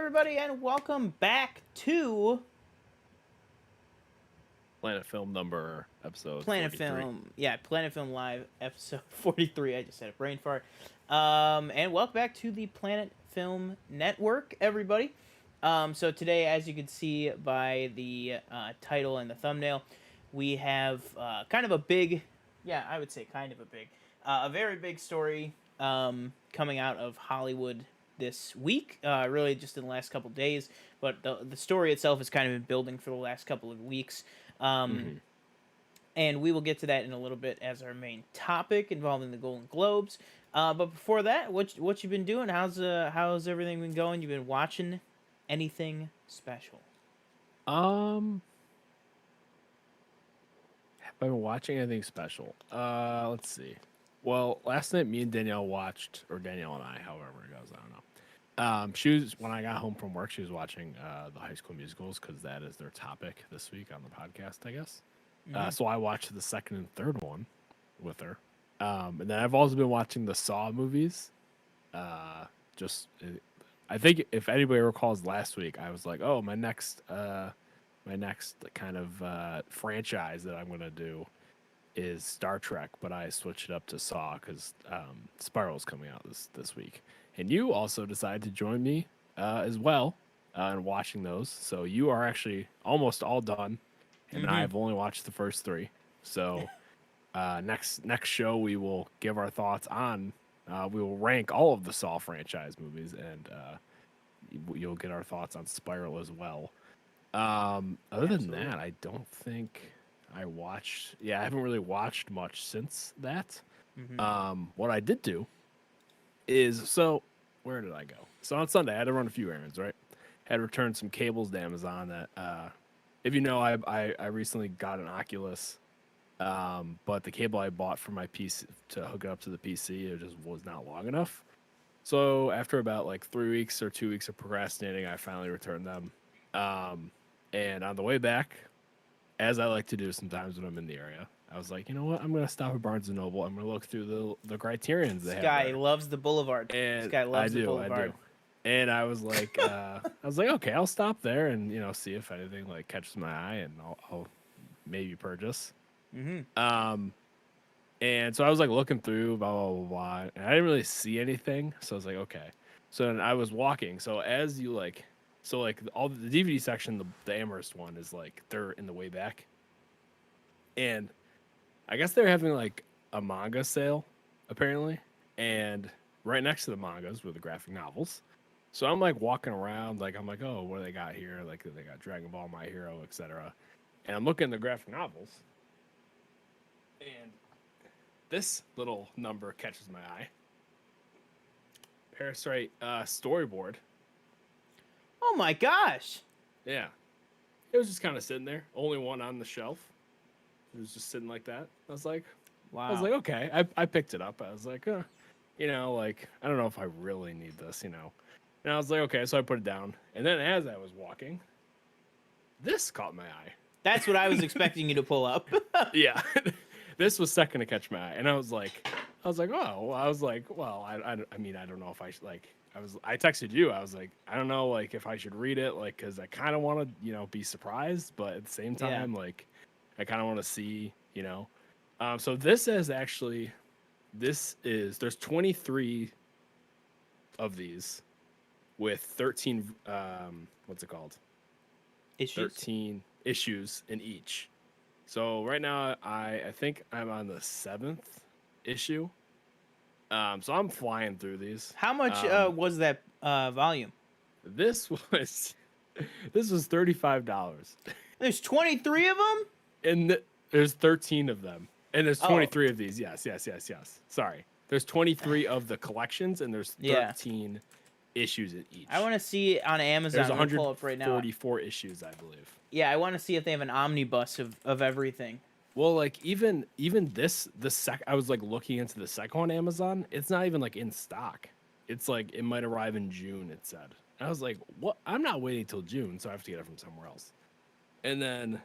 everybody, and welcome back to Planet Film number episode Planet 43. Film. Yeah, Planet Film Live episode 43. I just had a brain fart. And welcome back to the Planet Film Network, everybody. So today, as you can see by the title and the thumbnail, we have kind of a big, yeah, I would say kind of a big, a very big story coming out of Hollywood this week, really just in the last couple days. But the story itself has kind of been building for the last couple of weeks. And we will get to that in a little bit as our main topic involving the Golden Globes. But before that, what you been doing? How's everything been going? You been watching anything special? Have I been watching anything special? Let's see. Well, last night me and Danielle watched, or Danielle and I, however it goes, I don't know. She was when I got home from work. She was watching the High School Musicals because that is their topic this week on the podcast, I guess. So I watched the second and third one with her, and then I've also been watching the Saw movies. Just, I think if anybody recalls last week, I was like, "Oh, my next kind of franchise that I'm gonna do is Star Trek," but I switched it up to Saw because Spiral's coming out this week, and you also decided to join me as well in watching those. So you are actually almost all done, and I've only watched the first three. So next show we will give our thoughts on. We will rank all of the Saw franchise movies, and you'll get our thoughts on Spiral as well. Other than that, I don't think I watched. Yeah, I haven't really watched much since that. What I did do is where did I go? So on Sunday, I had to run a few errands. Right, had to return some cables to Amazon. That if you know, I recently got an Oculus, but the cable I bought for my PC to hook it up to the PC, it just was not long enough. So after about like 3 weeks or 2 weeks of procrastinating, I finally returned them. And on the way back, as I like to do sometimes when I'm in the area, I was like, you know what? I'm gonna stop at Barnes and Noble. I'm gonna look through the Criterions they This have guy there. loves the Boulevard. And This guy loves the I Boulevard. do. And I was like, okay, I'll stop there and see if anything like catches my eye, and I'll maybe purchase. And so I was like looking through, blah blah blah blah, and I didn't really see anything. So I was like, okay. So then I was walking. So as you like. So like all the DVD section, the Amherst one is like they're in the way back, and I guess they're having like a manga sale apparently, and right next to the mangas were the graphic novels. So I'm like walking around, like I'm like, oh, what do they got here? Like they got Dragon Ball, My Hero, etc. And I'm looking at the graphic novels, and this little number catches my eye. Parasite storyboard. Oh my gosh! Yeah. It was just kind of sitting there. Only one on the shelf. It was just sitting like that. I was like, Wow. I was like, okay. I picked it up. I was like, like, I don't know if I really need this, And I was like, okay. So I put it down. And then as I was walking, this caught my eye. That's what I was expecting you to pull up. Yeah. This was second to catch my eye. And I was like, oh, well, I mean, I don't know if I should, like, I texted you. I was like, I don't know, like if I should read it, like, because I kind of want to, be surprised, but at the same time, like, I kind of want to see, So this is actually, there's 23 of these with 13, what's it called? Issues? 13 issues in each. So right now, I think I'm on the 7th issue. So I'm flying through these. How much was that volume? This was $35. There's 23 of them? And there's 13 of them. And there's 23 of these. Yes. Sorry. There's 23 of the collections, and there's 13 issues in each. I want to see on Amazon. There's Pull up right now. 144 issues, I believe. Yeah, I want to see if they have an omnibus of everything. Well, like even I was like looking into the second one on Amazon. It's not even like in stock. It's like it might arrive in June. It said. And I was like, what? I'm not waiting till June, so I have to get it from somewhere else. And then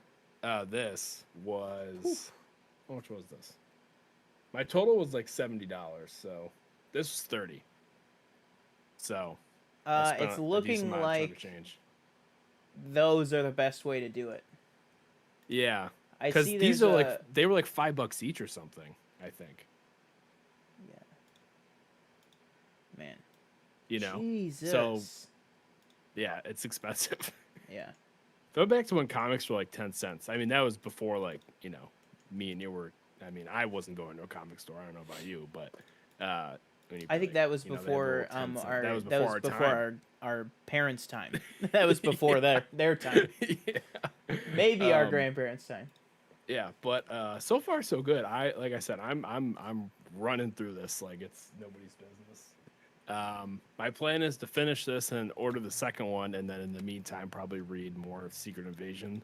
this was how much was this? My total was like $70. So this was $30. So It's spent a decent looking amount of time to like change. those are the best way to do it. Yeah, I because see these there's are like a they were like $5 each or something. I think. yeah, man. You know, so Jesus. yeah, it's expensive. Yeah. Go back to when comics were like 10 cents. I mean, that was before like me and you were. I mean, I wasn't going to a comic store. I don't know about you, but when you I be think like, that was they had the little before 10 cent. our That was before our time. our parents' time. That was before their time. Yeah. Maybe our grandparents' time. Yeah, but so far so good. Like I said, I'm running through this like it's nobody's business. My plan is to finish this and order the second one, and then in the meantime, probably read more of Secret Invasion.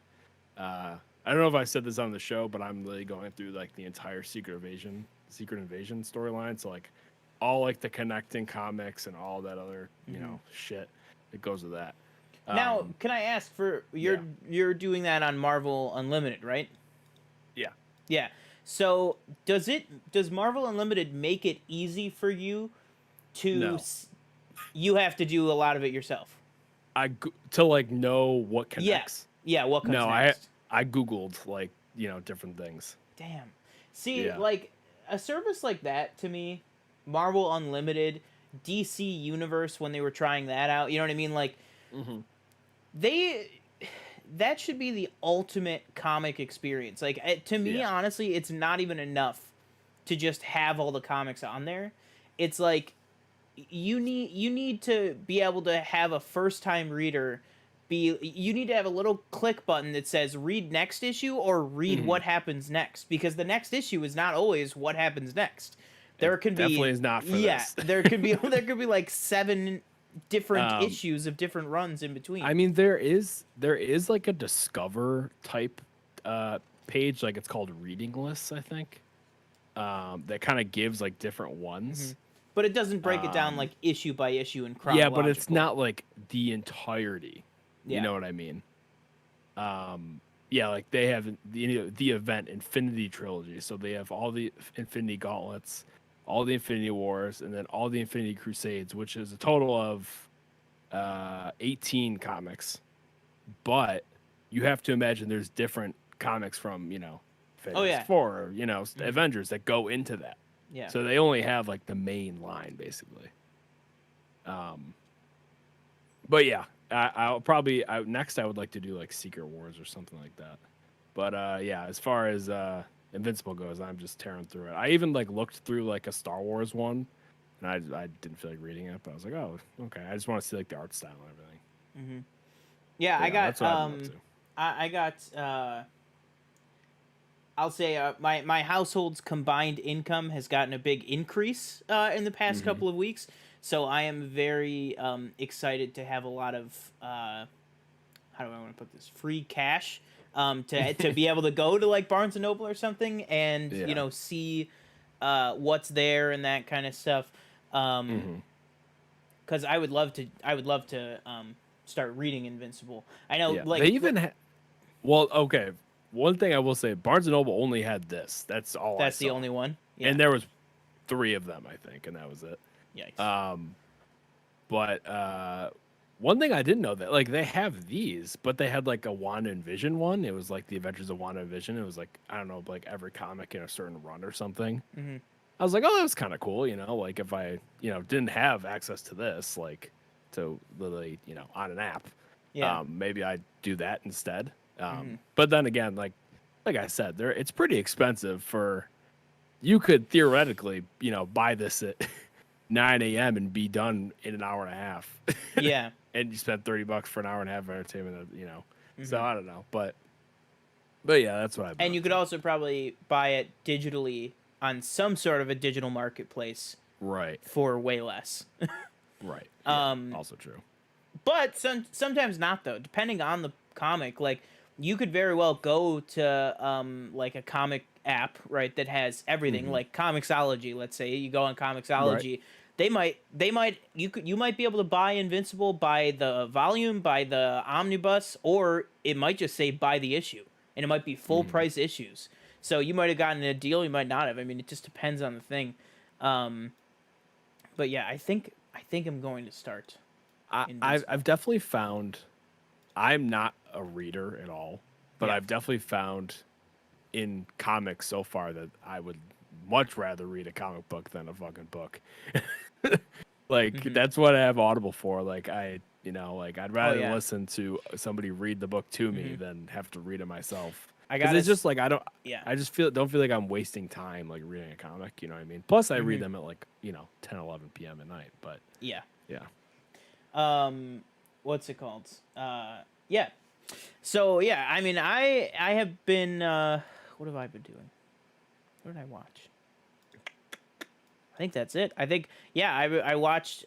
I don't know if I said this on the show, but I'm really going through like the entire Secret Invasion storyline. So like all like the connecting comics and all that other shit that goes with that. Now, can I ask for Yeah. you're doing that on Marvel Unlimited, right? Yeah. Yeah. So does Marvel Unlimited make it easy for you to No. you have to do a lot of it yourself? To like know what Yeah. connects. Yeah, what comes No, next? I googled like different things. Damn. See, Yeah. like a service like that to me, Marvel Unlimited, DC Universe when they were trying that out, you know what I mean? Like Mm-hmm. they that should be the ultimate comic experience. Like to me, Yeah. honestly, it's not even enough to just have all the comics on there. It's like you need to be able to have a first time reader you need to have a little click button that says read next issue or read Mm-hmm. what happens next, because the next issue is not always what happens next. It There can definitely be is not for this. there could be there could be like 7 different Um, issues of different runs in between. I mean, there is like a Discover type page, like it's called Reading Lists, I think. That kind of gives like different ones. But it doesn't break it down Um, like issue by issue and yeah, chronological. but it's not like the entirety. You Yeah. know what I mean? Yeah, like they have the event Infinity Trilogy, so they have all the Infinity Gauntlets, all the Infinity Wars, and then all the Infinity Crusades, which is a total of 18 comics. But you have to imagine there's different comics from Phase yeah. 4, Avengers that go into that. Yeah. So they only have like the main line basically. But yeah, I'll probably next I would like to do like Secret Wars or something like that. But yeah, as far as Invincible goes, I'm just tearing through it. I even like looked through like a Star Wars one, and I didn't feel like reading it, but I was like, oh, okay. I just want to see like the art style and everything. Yeah, But I got that's what I've been up to. I got I'll say my household's combined income has gotten a big increase in the past couple of weeks. So I am very excited to have a lot of how do I want to put this, free cash to be able to go to like Barnes and Noble or something and Yeah. see what's there and that kind of stuff. Because I would love to start reading Invincible. I know, Yeah. like They even well, okay. One thing I will say, Barnes and Noble only had this. That's all. that's I the saw. only one. Yeah. And there was 3 of them, I think, and that was it. Yikes. But one thing I didn't know, that like they have these, but they had like a Wanda and Vision one. It was like the Adventures of Wanda and Vision. It was like, I don't know, like every comic in a certain run or something. I was like, oh, that was kind of cool, like if I didn't have access to this, like to literally on an app, Yeah. maybe I'd do that instead. But then again, like I said, it's pretty expensive for. You could theoretically buy this at 9 a.m. and be done in an hour and a half. Yeah. And you spend $30 for an hour and a half of entertainment, So I don't know, but yeah, that's what I've been And you up could to. also probably buy it digitally on some sort of a digital marketplace Right. for way less. Right. Yeah, also true. But sometimes not, though, depending on the comic. Like you could very well go to like a comic app, right, that has everything, like Comixology. Let's say you go on Comixology, they might you might be able to buy Invincible by the volume, by the omnibus, or it might just say by the issue, and it might be full price issues. So you might have gotten a deal, you might not have. I mean, it just depends on the thing. But yeah, I think I'm going to start. I've definitely found I'm not a reader at all, but I've definitely found in comics so far that I would much rather read a comic book than a fucking book. Like that's what I have Audible for. Like I'd rather listen to somebody read the book to me than have to read it myself. Because it's just like I just don't feel like I'm wasting time like reading a comic. You know what I mean? Plus, I read them at like 10, 11 p.m. at night. But yeah. What's it called? Yeah. So yeah, I mean, I have been. What have I been doing? What did I watch? I think that's it. I think I watched.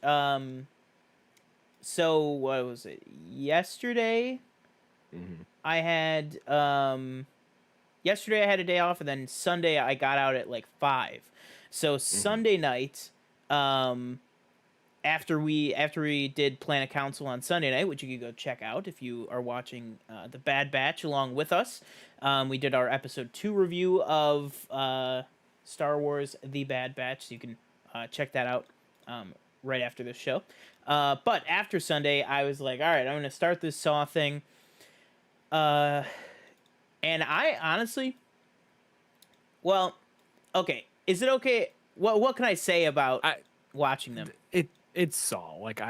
So what was it? Yesterday, I had yesterday I had a day off, and then Sunday I got out at like 5. So Sunday night, after we did Planet Council on Sunday night, which you could go check out if you are watching the Bad Batch along with us. We did our episode 2 review of Star Wars: The Bad Batch, so you can check that out right after this show. But after Sunday, I was like, all right, I'm going to start this Saw thing. And I honestly, well, okay, is it okay? What can I say about watching them? It's Saw. Like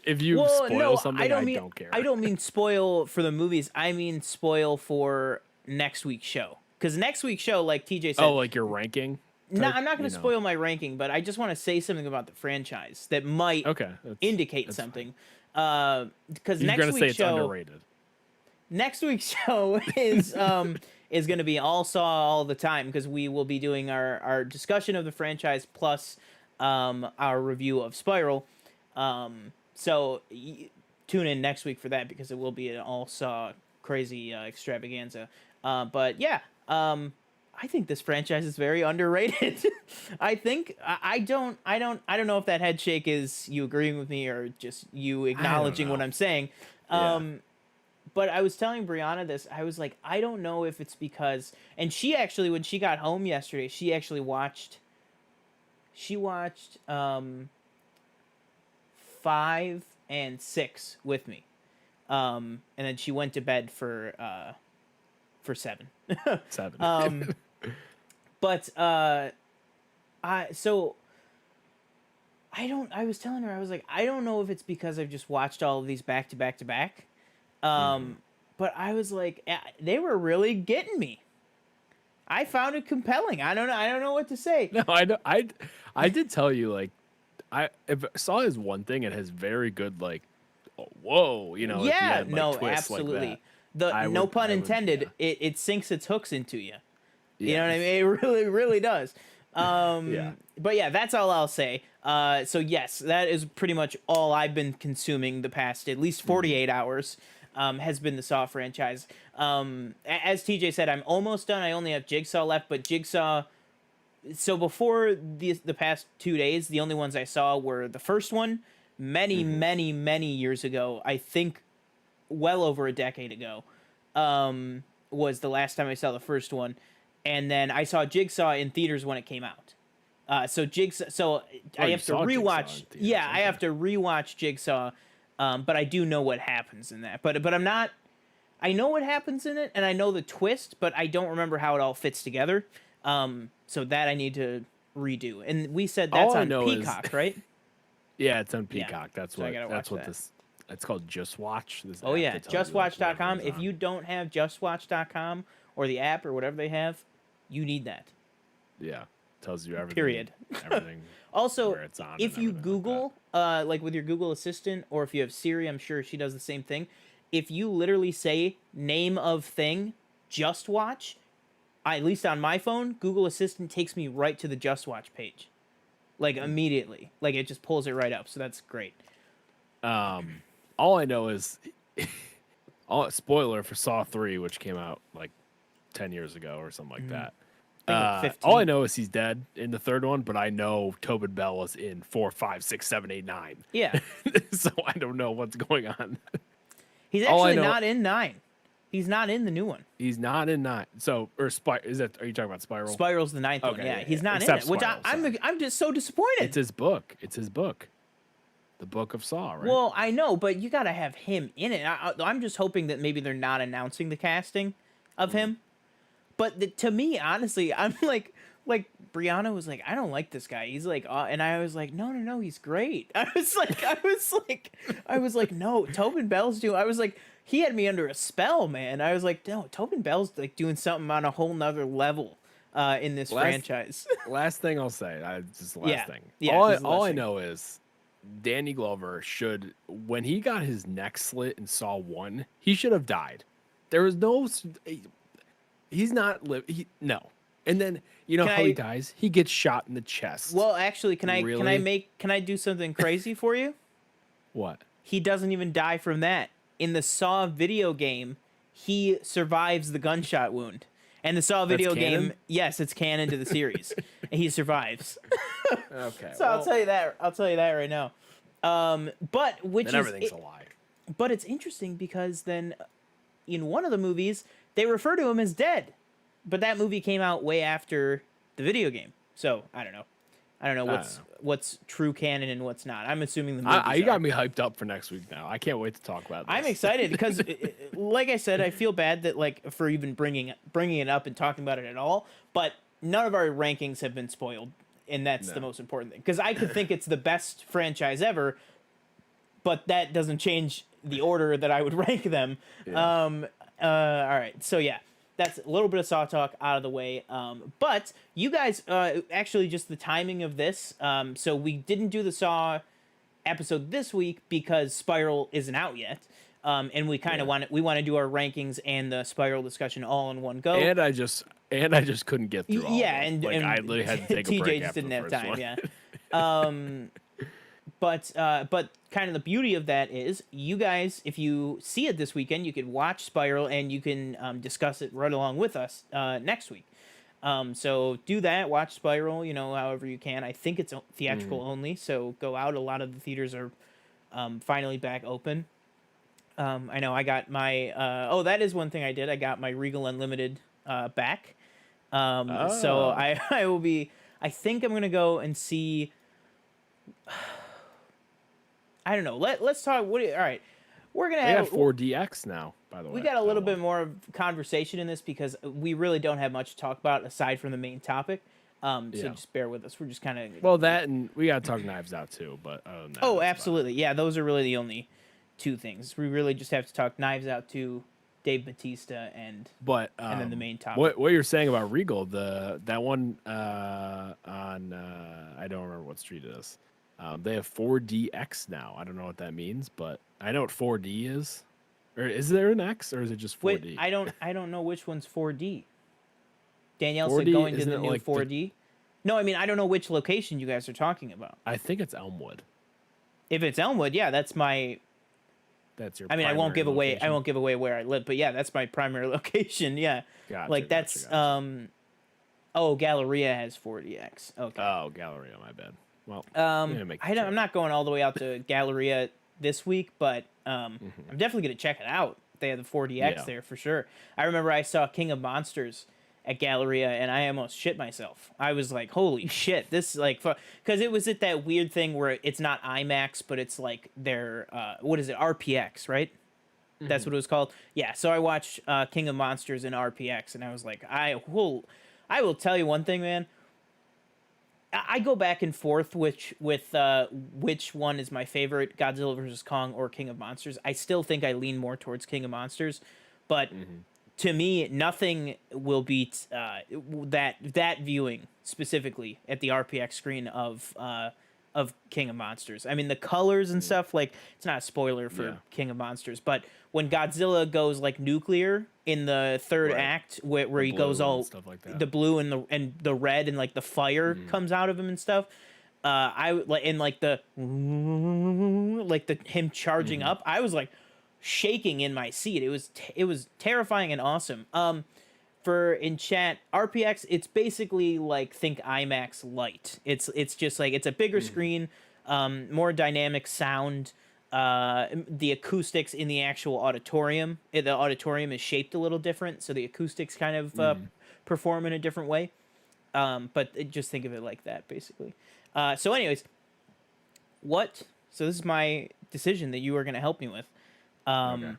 if you spoil something, I don't care. I don't mean spoil for the movies. I mean spoil for next week's show. Because next week's show, like TJ said, like your ranking. No, I'm not going to spoil my ranking, but I just want to say something about the franchise that might indicate something. Because next week's show, underrated. Next week's show is going to be all Saw all the time, because we will be doing our discussion of the franchise plus our review of Spiral. So tune in next week for that, because it will be an all Saw crazy extravaganza. But yeah, I think this franchise is very underrated. I think I don't know if that head shake is you agreeing with me or just you acknowledging what I'm saying. But I was telling Brianna this. I was like, I don't know if it's because, and she actually, when she got home yesterday, she actually watched 5 and 6 with me. And then she went to bed for 7. 7. But I was telling her, I was like, I don't know if it's because I've just watched all of these back to back to back. But I was like, they were really getting me. I found it compelling. I don't know what to say. No, I did tell you, like, if Saw is one thing, it has very good, like, whoa, Yeah, no, twists absolutely. Like no pun intended. It sinks its hooks into you. You know what I mean? It really, really does. But yeah, that's all I'll say. So yes, that is pretty much all I've been consuming the past at least 48 hours. Has been the Saw franchise. As TJ said, I'm almost done. I only have Jigsaw left, but Jigsaw. So before the past 2 days, the only ones I saw were the first one, many, many, many years ago. I think well over a decade ago, was the last time I saw the first one. And then I saw Jigsaw in theaters when it came out. So Jigsaw. So I have to rewatch. Yeah, I have to rewatch Jigsaw. But I do know what happens in that. But I'm not. I know what happens in it, and I know the twist, but I don't remember how it all fits together. So that I need to redo. And we said that's on Peacock, right? Yeah, it's on Peacock. Yeah. That's so what this. It's called Just Watch. Oh yeah, JustWatch.com. If you don't have JustWatch.com or the app or whatever they have, you need that. Yeah, tells you everything. Period. Everything. Also, if you Google, like with your Google Assistant, or if you have Siri, I'm sure she does the same thing. If you literally say name of thing, Just Watch, at least on my phone, Google Assistant takes me right to the Just Watch page, like immediately. Like it just pulls it right up. So that's great. All I know is, spoiler for Saw 3, which came out like 10 years ago or something like that. All I know is he's dead in the third one, but I know Tobin Bell was in 4, 5, 6, 7, 8, 9. Yeah. So I don't know what's going on. He's actually not in 9. He's not in the new one. He's not in 9. So, are you talking about Spiral? Spiral's the 9th one. Yeah, he's not in it, which I'm just so disappointed. It's his book. the book of Saw, right? Well, I know, but you got to have him in it. I'm just hoping that maybe they're not announcing the casting of him. But to me, honestly, I'm like Brianna was like, I don't like this guy. He's like, and I was like, no, he's great. I was like, no, Tobin Bell's doing. I was like, he had me under a spell, man. I was like, no, Tobin Bell's like doing something on a whole nother level in this franchise. Last thing I'll say, just the last thing. Yeah, All I know is Danny Glover should, when he got his neck slit in Saw 1, he should have died. There was no. He's not no. And then how he dies? He gets shot in the chest. Well, actually, can I do something crazy for you? What? He doesn't even die from that. In the Saw video game, he survives the gunshot wound. And the Saw video game, yes, it's canon to the series. And he survives. Okay. So I'll tell you that. I'll tell you that right now. But everything's a lie. But it's interesting because then in one of the movies, they refer to him as dead. But that movie came out way after the video game. So, I don't know. What's true canon and what's not. I'm assuming the movie. You got me hyped up for next week now. I can't wait to talk about this. I'm excited because, like I said, I feel bad that for even bringing it up and talking about it at all. But none of our rankings have been spoiled, and that's the most important thing. Because I could think it's the best franchise ever, but that doesn't change the order that I would rank them. Yeah. All right. So yeah. That's a little bit of Saw talk out of the way. But you guys, actually, just the timing of this. So we didn't do the Saw episode this week because Spiral isn't out yet, and we kind of want to do our rankings and the Spiral discussion all in one go. And I just couldn't get through all. Yeah, of them. and I literally had to take a break. TJ just didn't have time. One. Yeah. But kind of the beauty of that is you guys, if you see it this weekend, you can watch Spiral and you can discuss it right along with us next week. So do that, watch Spiral, however you can. I think it's theatrical only, so go out. A lot of the theaters are finally back open. I know I got my that is one thing I did. I got my Regal Unlimited back. So I will be. I think I'm gonna go and see. I don't know. Let's talk. All right, we're gonna have 4DX now. By the way, we got a little bit more of conversation in this because we really don't have much to talk about aside from the main topic. So just bear with us. We're just kind of that, and we gotta talk Knives Out too. But absolutely, yeah. Those are really the only two things. We really just have to talk Knives Out 2, Dave Bautista, and then the main topic. What you're saying about Regal, that one on I don't remember what street it is. They have 4DX now. I don't know what that means, but I know what 4D is. Or is there an X, or is it just 4D? Wait, I don't know which one's 4D. Danielle said going to the new 4D. No, I mean I don't know which location you guys are talking about. I think it's Elmwood. If it's Elmwood, yeah, that's my. That's your. I mean, I won't give away. Location. I won't give away where I live, but yeah, that's my primary location. Yeah, gotcha, that's gotcha. Galleria has 4DX. Okay. Oh, Galleria, my bad. Well, I'm not going all the way out to Galleria this week, but I'm definitely gonna check it out. They have the 4DX there for sure. I remember I saw King of Monsters at Galleria, and I almost shit myself. I was like, "Holy shit!" This because it was at that weird thing where it's not IMAX, but it's like their what is it, RPX, right? That's what it was called. Yeah. So I watched King of Monsters in RPX, and I was like, I will tell you one thing, man. I go back and forth with which one is my favorite, Godzilla vs. Kong or King of Monsters. I still think I lean more towards King of Monsters, but to me, nothing will beat that viewing specifically at the RPX screen of King of Monsters. I mean, the colors and stuff, like, it's not a spoiler for King of Monsters, but when Godzilla goes like nuclear in the third act, where he goes all stuff like that. The blue and the red and like the fire comes out of him and stuff. I like in like the him charging up. I was like shaking in my seat. It was terrifying and awesome. For in chat, RPX, it's basically like think IMAX light. It's just like it's a bigger screen, more dynamic sound. The acoustics in the actual auditorium, the auditorium is shaped a little different, so the acoustics kind of perform in a different way. But just think of it like that, basically. So anyways, what So this is my decision that you are going to help me with. Okay.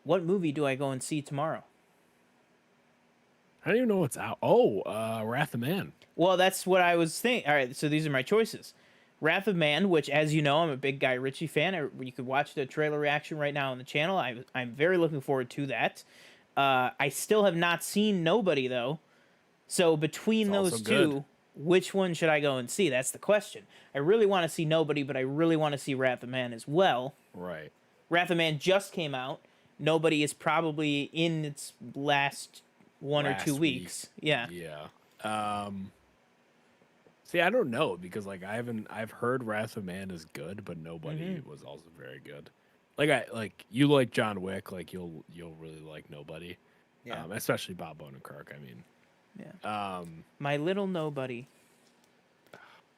What movie do I go and see tomorrow? I don't even know what's out. Oh, Wrath of Man. Well, that's what I was thinking. All right, so these are my choices. Wrath of Man, which, as you know, I'm a big Guy Ritchie fan. You could watch the trailer reaction right now on the channel. I'm very looking forward to that. I still have not seen Nobody, though. So between It's also those good. two, which one should I go and see? That's the question. I really want to see Nobody, but I really want to see Wrath of Man as well. Right. Wrath of Man just came out. Nobody is probably in its last one or Last 2 week. weeks. Yeah. Yeah. See, I don't know because like I've heard Wrath of Man is good, but Nobody was also very good. You like John Wick, like you'll really like Nobody. Yeah. Especially Bob Odenkirk. I mean, Yeah. My Little Nobody.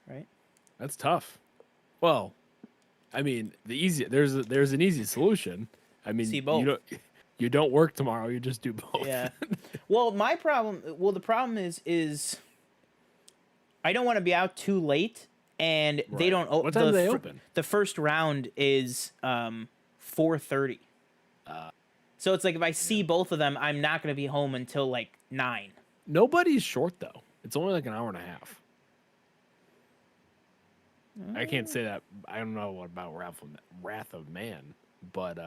Right? that's tough. Well, I mean, there's an easy solution. I mean, See both. You don't work tomorrow, you just do both. Yeah. Well, the problem is I don't want to be out too late, and they Right. don't. What time do they open? The first round is 4:30. So it's like if I see both of them, I'm not going to be home until like 9. Nobody's short though. It's only like an hour and a half. I can't say that. I don't know what about Wrath of Man, but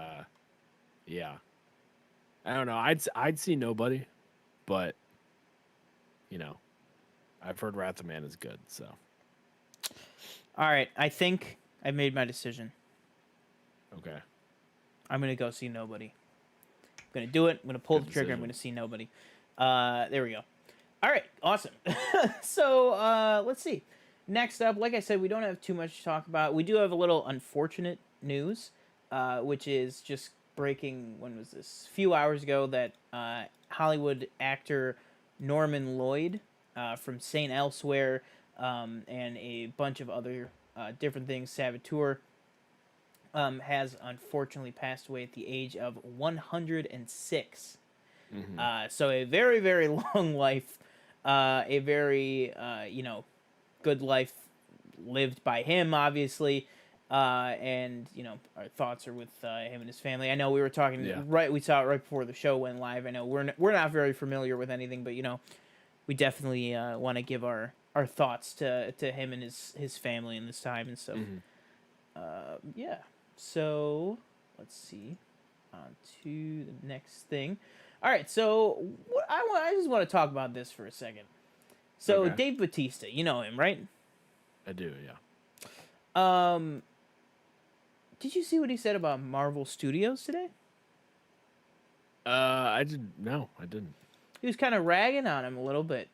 yeah. I don't know. I'd see Nobody, but you know, I've heard Wrath of Man is good, so. All right, I think I made my decision. Okay. I'm going to go see Nobody. I'm going to do it. I'm going to pull Good the trigger. I'm decision. going to see Nobody. There we go. All right, awesome. So let's see. Next up, like I said, we don't have too much to talk about. We do have a little unfortunate news, which is just breaking. When was this? A few hours ago, that Hollywood actor Norman Lloyd from St. Elsewhere and a bunch of other different things, Saboteur, has unfortunately passed away at the age of 106. So a very, very long life, a very, good life lived by him, obviously. And, our thoughts are with him and his family. I know we were talking, we saw it right before the show went live. I know we're not very familiar with anything, but, we definitely want to give our thoughts to him and his family in this time and stuff. Yeah. So let's see. On to the next thing. All right. So I just want to talk about this for a second. So Okay. Dave Bautista, you know him, right? I do, yeah. Did you see what he said about Marvel Studios today? I didn't. He was kind of ragging on him a little bit.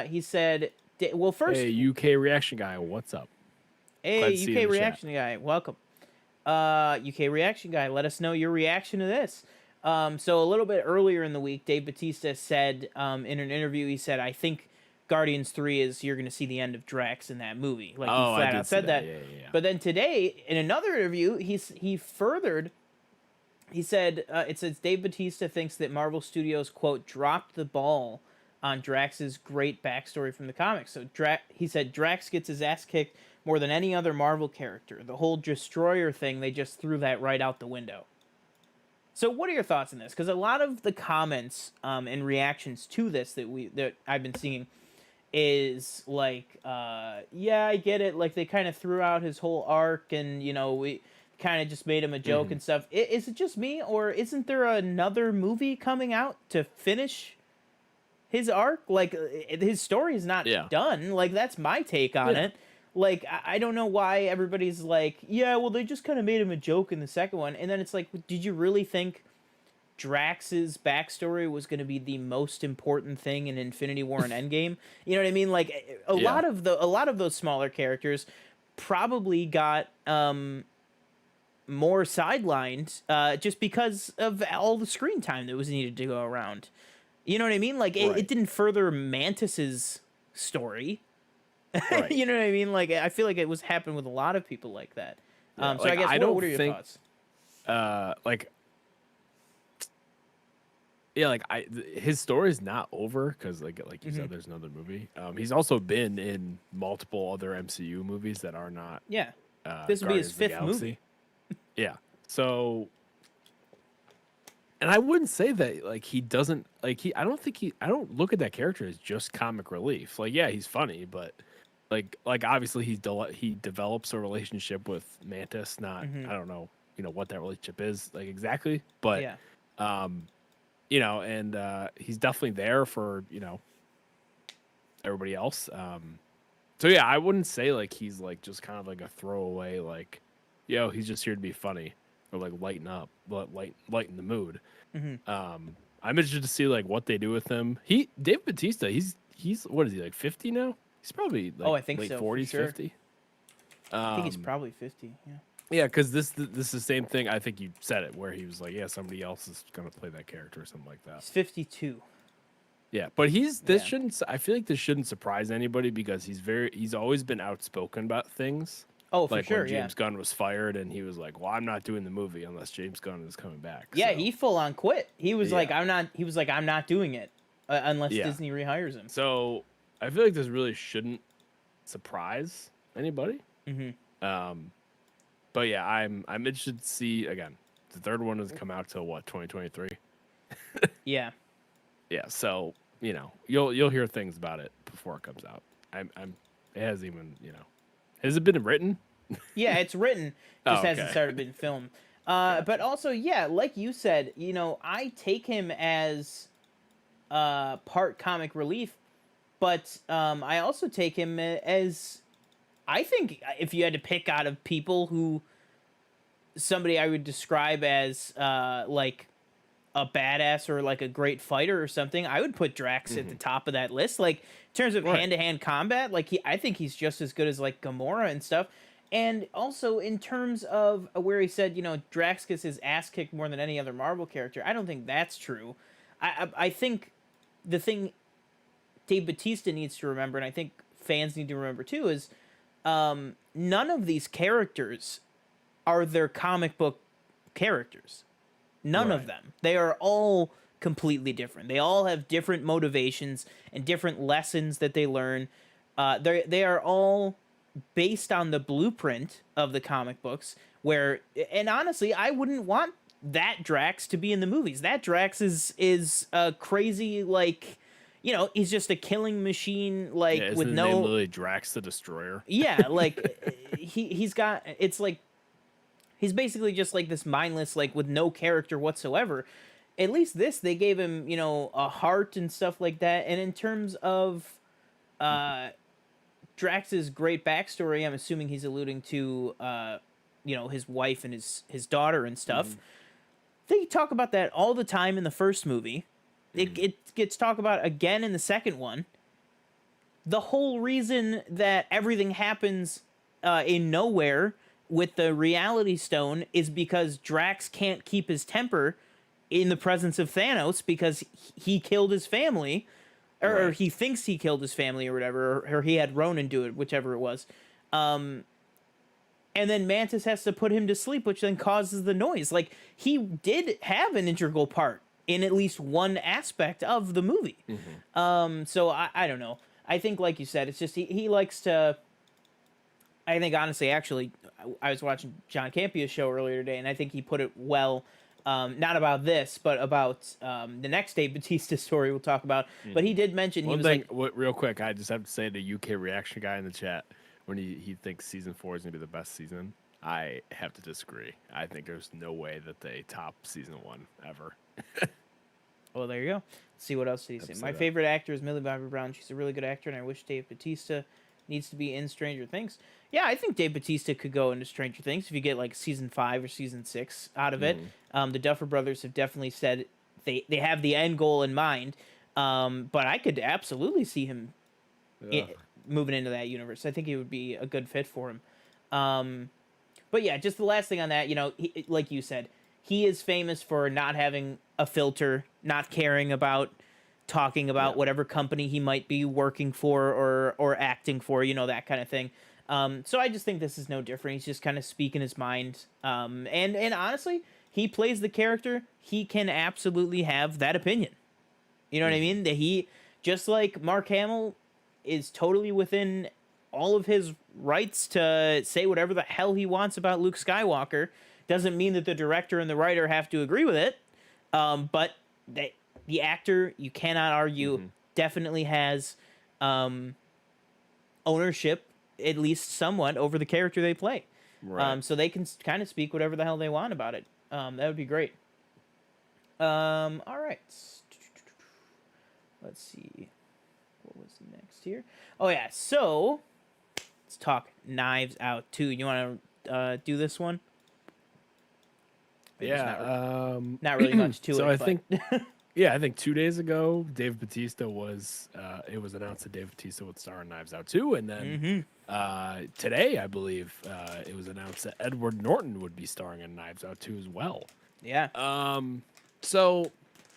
He said, well, first, Hey, UK reaction guy, what's up? Glad hey, to see you in UK the chat. reaction guy, welcome. UK reaction guy, let us know your reaction to this. So a little bit earlier in the week, Dave Bautista said in an interview, he said, I think Guardians 3 is you're going to see the end of Drax in that movie. Like, he flat out said that. Yeah. But then today, in another interview, he furthered. He said, it says Dave Bautista thinks that Marvel Studios, quote, dropped the ball on Drax's great backstory from the comics. So he said Drax gets his ass kicked more than any other Marvel character. The whole Destroyer thing, they just threw that right out the window. So what are your thoughts on this? Because a lot of the comments and reactions to this that I've been seeing is like, yeah, I get it. Like, they kind of threw out his whole arc and, we kind of just made him a joke and stuff. Is it just me, or isn't there another movie coming out to finish his arc? Like, his story is not done. Like, that's my take on it. Like, I don't know why everybody's like, yeah, well, they just kind of made him a joke in the second one. And then it's like, did you really think Drax's backstory was going to be the most important thing in Infinity War and Endgame? You know what I mean? Like, a lot of those smaller characters probably got more sidelined just because of all the screen time that was needed to go around. You know what I mean? Like, it didn't further Mantis's story. Right. You know what I mean? Like, I feel like it was happened with a lot of people like that. Yeah, so I guess what are your thoughts? His story is not over because like you said, there's another movie. He's also been in multiple other MCU movies that are not This would be his Guardians of the 5th movie. Galaxy. Yeah. So, and I wouldn't say that like he doesn't like he. I don't look at that character as just comic relief. Like, yeah, he's funny, but like obviously he develops a relationship with Mantis. Not I don't know what that relationship is like exactly, but Yeah. and he's definitely there for everybody else. So yeah, I wouldn't say like he's like just kind of like a throwaway like, he's just here to be funny or like lighten the mood. I'm interested to see like what they do with him. Dave Bautista, he's what is he like 50 now? He's probably like I think late so, for 40s, sure. 50. I think he's probably 50. Yeah. Yeah, because this is the same thing. I think you said it where he was like, yeah, somebody else is gonna play that character or something like that. He's 52. Yeah, but shouldn't. I feel like this shouldn't surprise anybody because he's always been outspoken about things. Oh, for like sure. when James Gunn was fired and he was like, "Well, I'm not doing the movie unless James Gunn is coming back." Yeah, So, he full on quit. He was like, "I'm not." He was like, "I'm not doing it unless Yeah. Disney rehires him." So I feel like this really shouldn't surprise anybody. But yeah, I'm interested to see again. The third one has come out till what 2023. Yeah. Yeah, so you'll hear things about it before it comes out. It hasn't even has it been written? Yeah, it's written, just hasn't okay. started being filmed. But also, yeah, like you said, I take him as part comic relief, but I also take him as, I think, if you had to pick out of people who somebody I would describe as like a badass or like a great fighter or something, I would put Drax at the top of that list. Like in terms of hand-to-hand combat, like I think he's just as good as like Gamora and stuff. And also in terms of where he said, Drax gets his ass kicked more than any other Marvel character, I don't think that's true. I think the thing Dave Bautista needs to remember, and I think fans need to remember too, is none of these characters are their comic book characters. None of them. They are all completely different. They all have different motivations and different lessons that they learn. They are all based on the blueprint of the comic books. And honestly, I wouldn't want that Drax to be in the movies. That Drax is a crazy, like, he's just a killing machine, like with with his no name literally Drax the Destroyer. Yeah, like he's got, it's like he's basically just like this mindless, like with no character whatsoever. At least this, they gave him, a heart and stuff like that. And in terms of Drax's great backstory, I'm assuming he's alluding to, his wife and his daughter and stuff. They talk about that all the time in the first movie. It gets talked about again in the second one. The whole reason that everything happens in nowhere with the Reality Stone is because Drax can't keep his temper in the presence of Thanos because he killed his family, or he thinks he killed his family or whatever, or he had Ronan do it, whichever it was. And then Mantis has to put him to sleep, which then causes the noise. Like, he did have an integral part in at least one aspect of the movie. So I don't know. I think, like you said, it's just he likes to... I think, honestly, actually, I was watching John Campia's show earlier today, and I think he put it well, not about this, but about the next Dave Bautista story we'll talk about. But he did mention, real quick, I just have to say the UK reaction guy in the chat, when he thinks season 4 is going to be the best season, I have to disagree. I think there's no way that they top season 1 ever. Well, there you go. Let's see what else did he say. My favorite actor is Millie Bobby Brown. She's a really good actor, and I wish Dave Bautista needs to be in Stranger Things. Yeah, I think Dave Bautista could go into Stranger Things if you get like season 5 or season 6 out of it. The Duffer Brothers have definitely said they have the end goal in mind. But I could absolutely see him moving into that universe. I think he would be a good fit for him. But yeah, just the last thing on that, he, like you said, he is famous for not having a filter, not caring about talking about whatever company he might be working for or acting for, that kind of thing. So I just think this is no different. He's just kind of speaking his mind. And honestly, he plays the character. He can absolutely have that opinion. You know what I mean? That he, just like Mark Hamill is totally within all of his rights to say whatever the hell he wants about Luke Skywalker. Doesn't mean that the director and the writer have to agree with it. But the actor, you cannot argue, definitely has ownership, at least somewhat, over the character they play. Right. So they can kind of speak whatever the hell they want about it. That would be great. All right. Let's see. What was next here? Oh, yeah. So let's talk Knives Out 2. You want to do this one? Maybe not really much to it. So I but... think, I think 2 days ago, Dave Bautista was. It was announced that Dave Bautista would star in Knives Out 2, and then today, I believe, it was announced that Edward Norton would be starring in Knives Out 2 as well. Yeah. So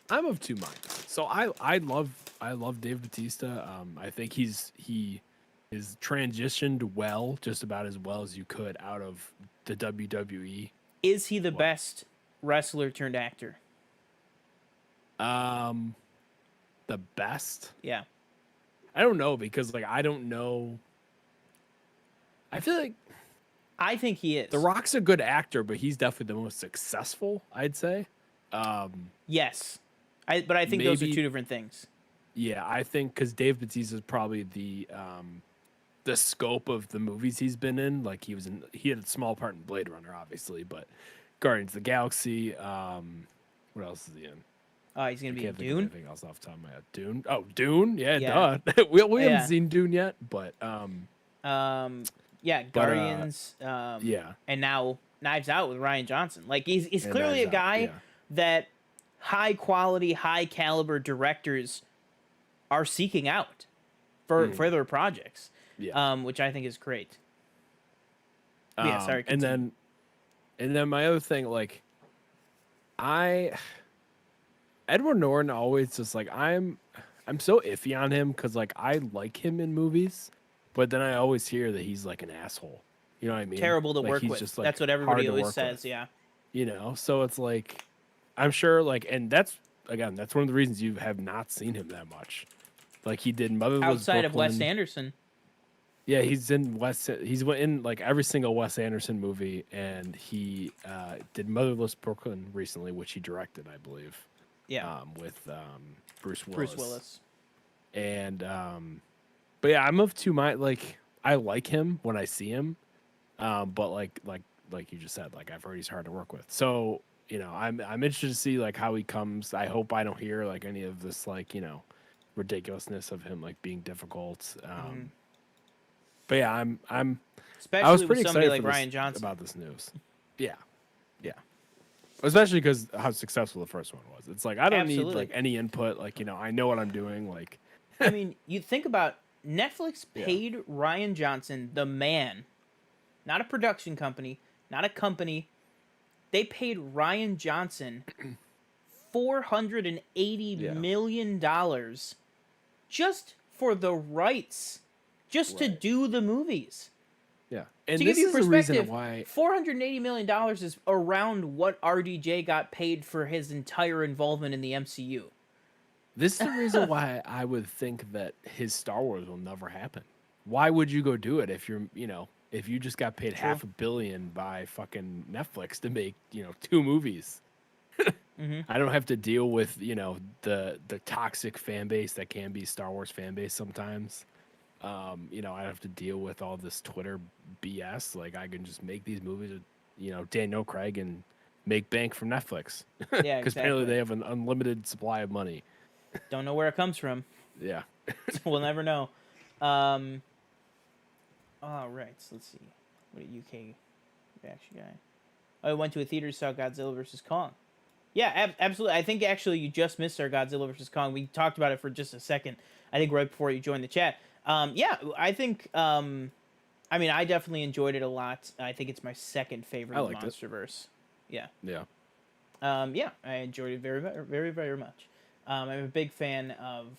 I'm of two minds. So I love Dave Bautista. I think he is transitioned well, just about as well as you could out of the WWE. Is he the best wrestler turned actor? The best? Yeah. I don't know, because I don't know. I feel like I think he is. The Rock's a good actor, but he's definitely the most successful, I'd say. Yes. But I think those are two different things. Yeah, I think because Dave Bautista is probably the scope of the movies he's been in. Like he had a small part in Blade Runner, obviously, but Guardians of the Galaxy. What else is he in? He's gonna be in Think of Dune. anything else off the top of my head? Dune. Oh, Dune. Yeah, Yeah. duh. we haven't seen Dune yet, but Guardians. yeah, and now Knives Out with Rian Johnson. Like he's clearly a guy that high quality, high caliber directors are seeking out for their projects. Yeah. Which I think is great. Sorry. And then my other thing, Edward Norton always just I'm so iffy on him because I like him in movies, but then I always hear that he's an asshole. You know what I mean? Terrible to work with. Just, that's what everybody always says. With. Yeah. You know, so it's I'm sure and that's one of the reasons you have not seen him that much. He did Motherless outside Brooklyn. of Wes Anderson. Yeah, he's in every single Wes Anderson movie, and he did Motherless Brooklyn recently, which he directed, I believe. Yeah. With Bruce Willis. Bruce Willis. And but yeah, I'm of two minds. I like him when I see him, but like you just said, I've heard he's hard to work with. So I'm interested to see how he comes. I hope I don't hear any of this ridiculousness of him being difficult. But yeah, I'm especially I was pretty with somebody excited like Rian Johnson about this news. Yeah. Especially because how successful the first one was. It's I don't need any input. I know what I'm doing. I mean, you think about Netflix paid Rian Johnson, the man, not a production company, not a company. They paid Rian Johnson $480 million just for the rights, to do the movies. Yeah, and to this give you is the perspective, reason why $480 million is around what RDJ got paid for his entire involvement in the MCU. This is the reason why I would think that his Star Wars will never happen. Why would you go do it if you're, if you just got paid $500 million by fucking Netflix to make, 2 movies? I don't have to deal with, the toxic fan base that can be Star Wars fan base sometimes. I have to deal with all this Twitter BS. I can just make these movies with, Daniel Craig and make bank from Netflix. Yeah, because apparently they have an unlimited supply of money. Don't know where it comes from. Yeah. We'll never know. All right, so let's see. What a UK reaction guy. Oh, I went to a theater, saw Godzilla vs. Kong. Yeah, absolutely. I think actually you just missed our Godzilla vs. Kong. We talked about it for just a second. I think right before you joined the chat. Yeah, I think. I definitely enjoyed it a lot. I think it's my second favorite of MonsterVerse. Yeah. Yeah. Yeah, I enjoyed it very, very, very much. I'm a big fan of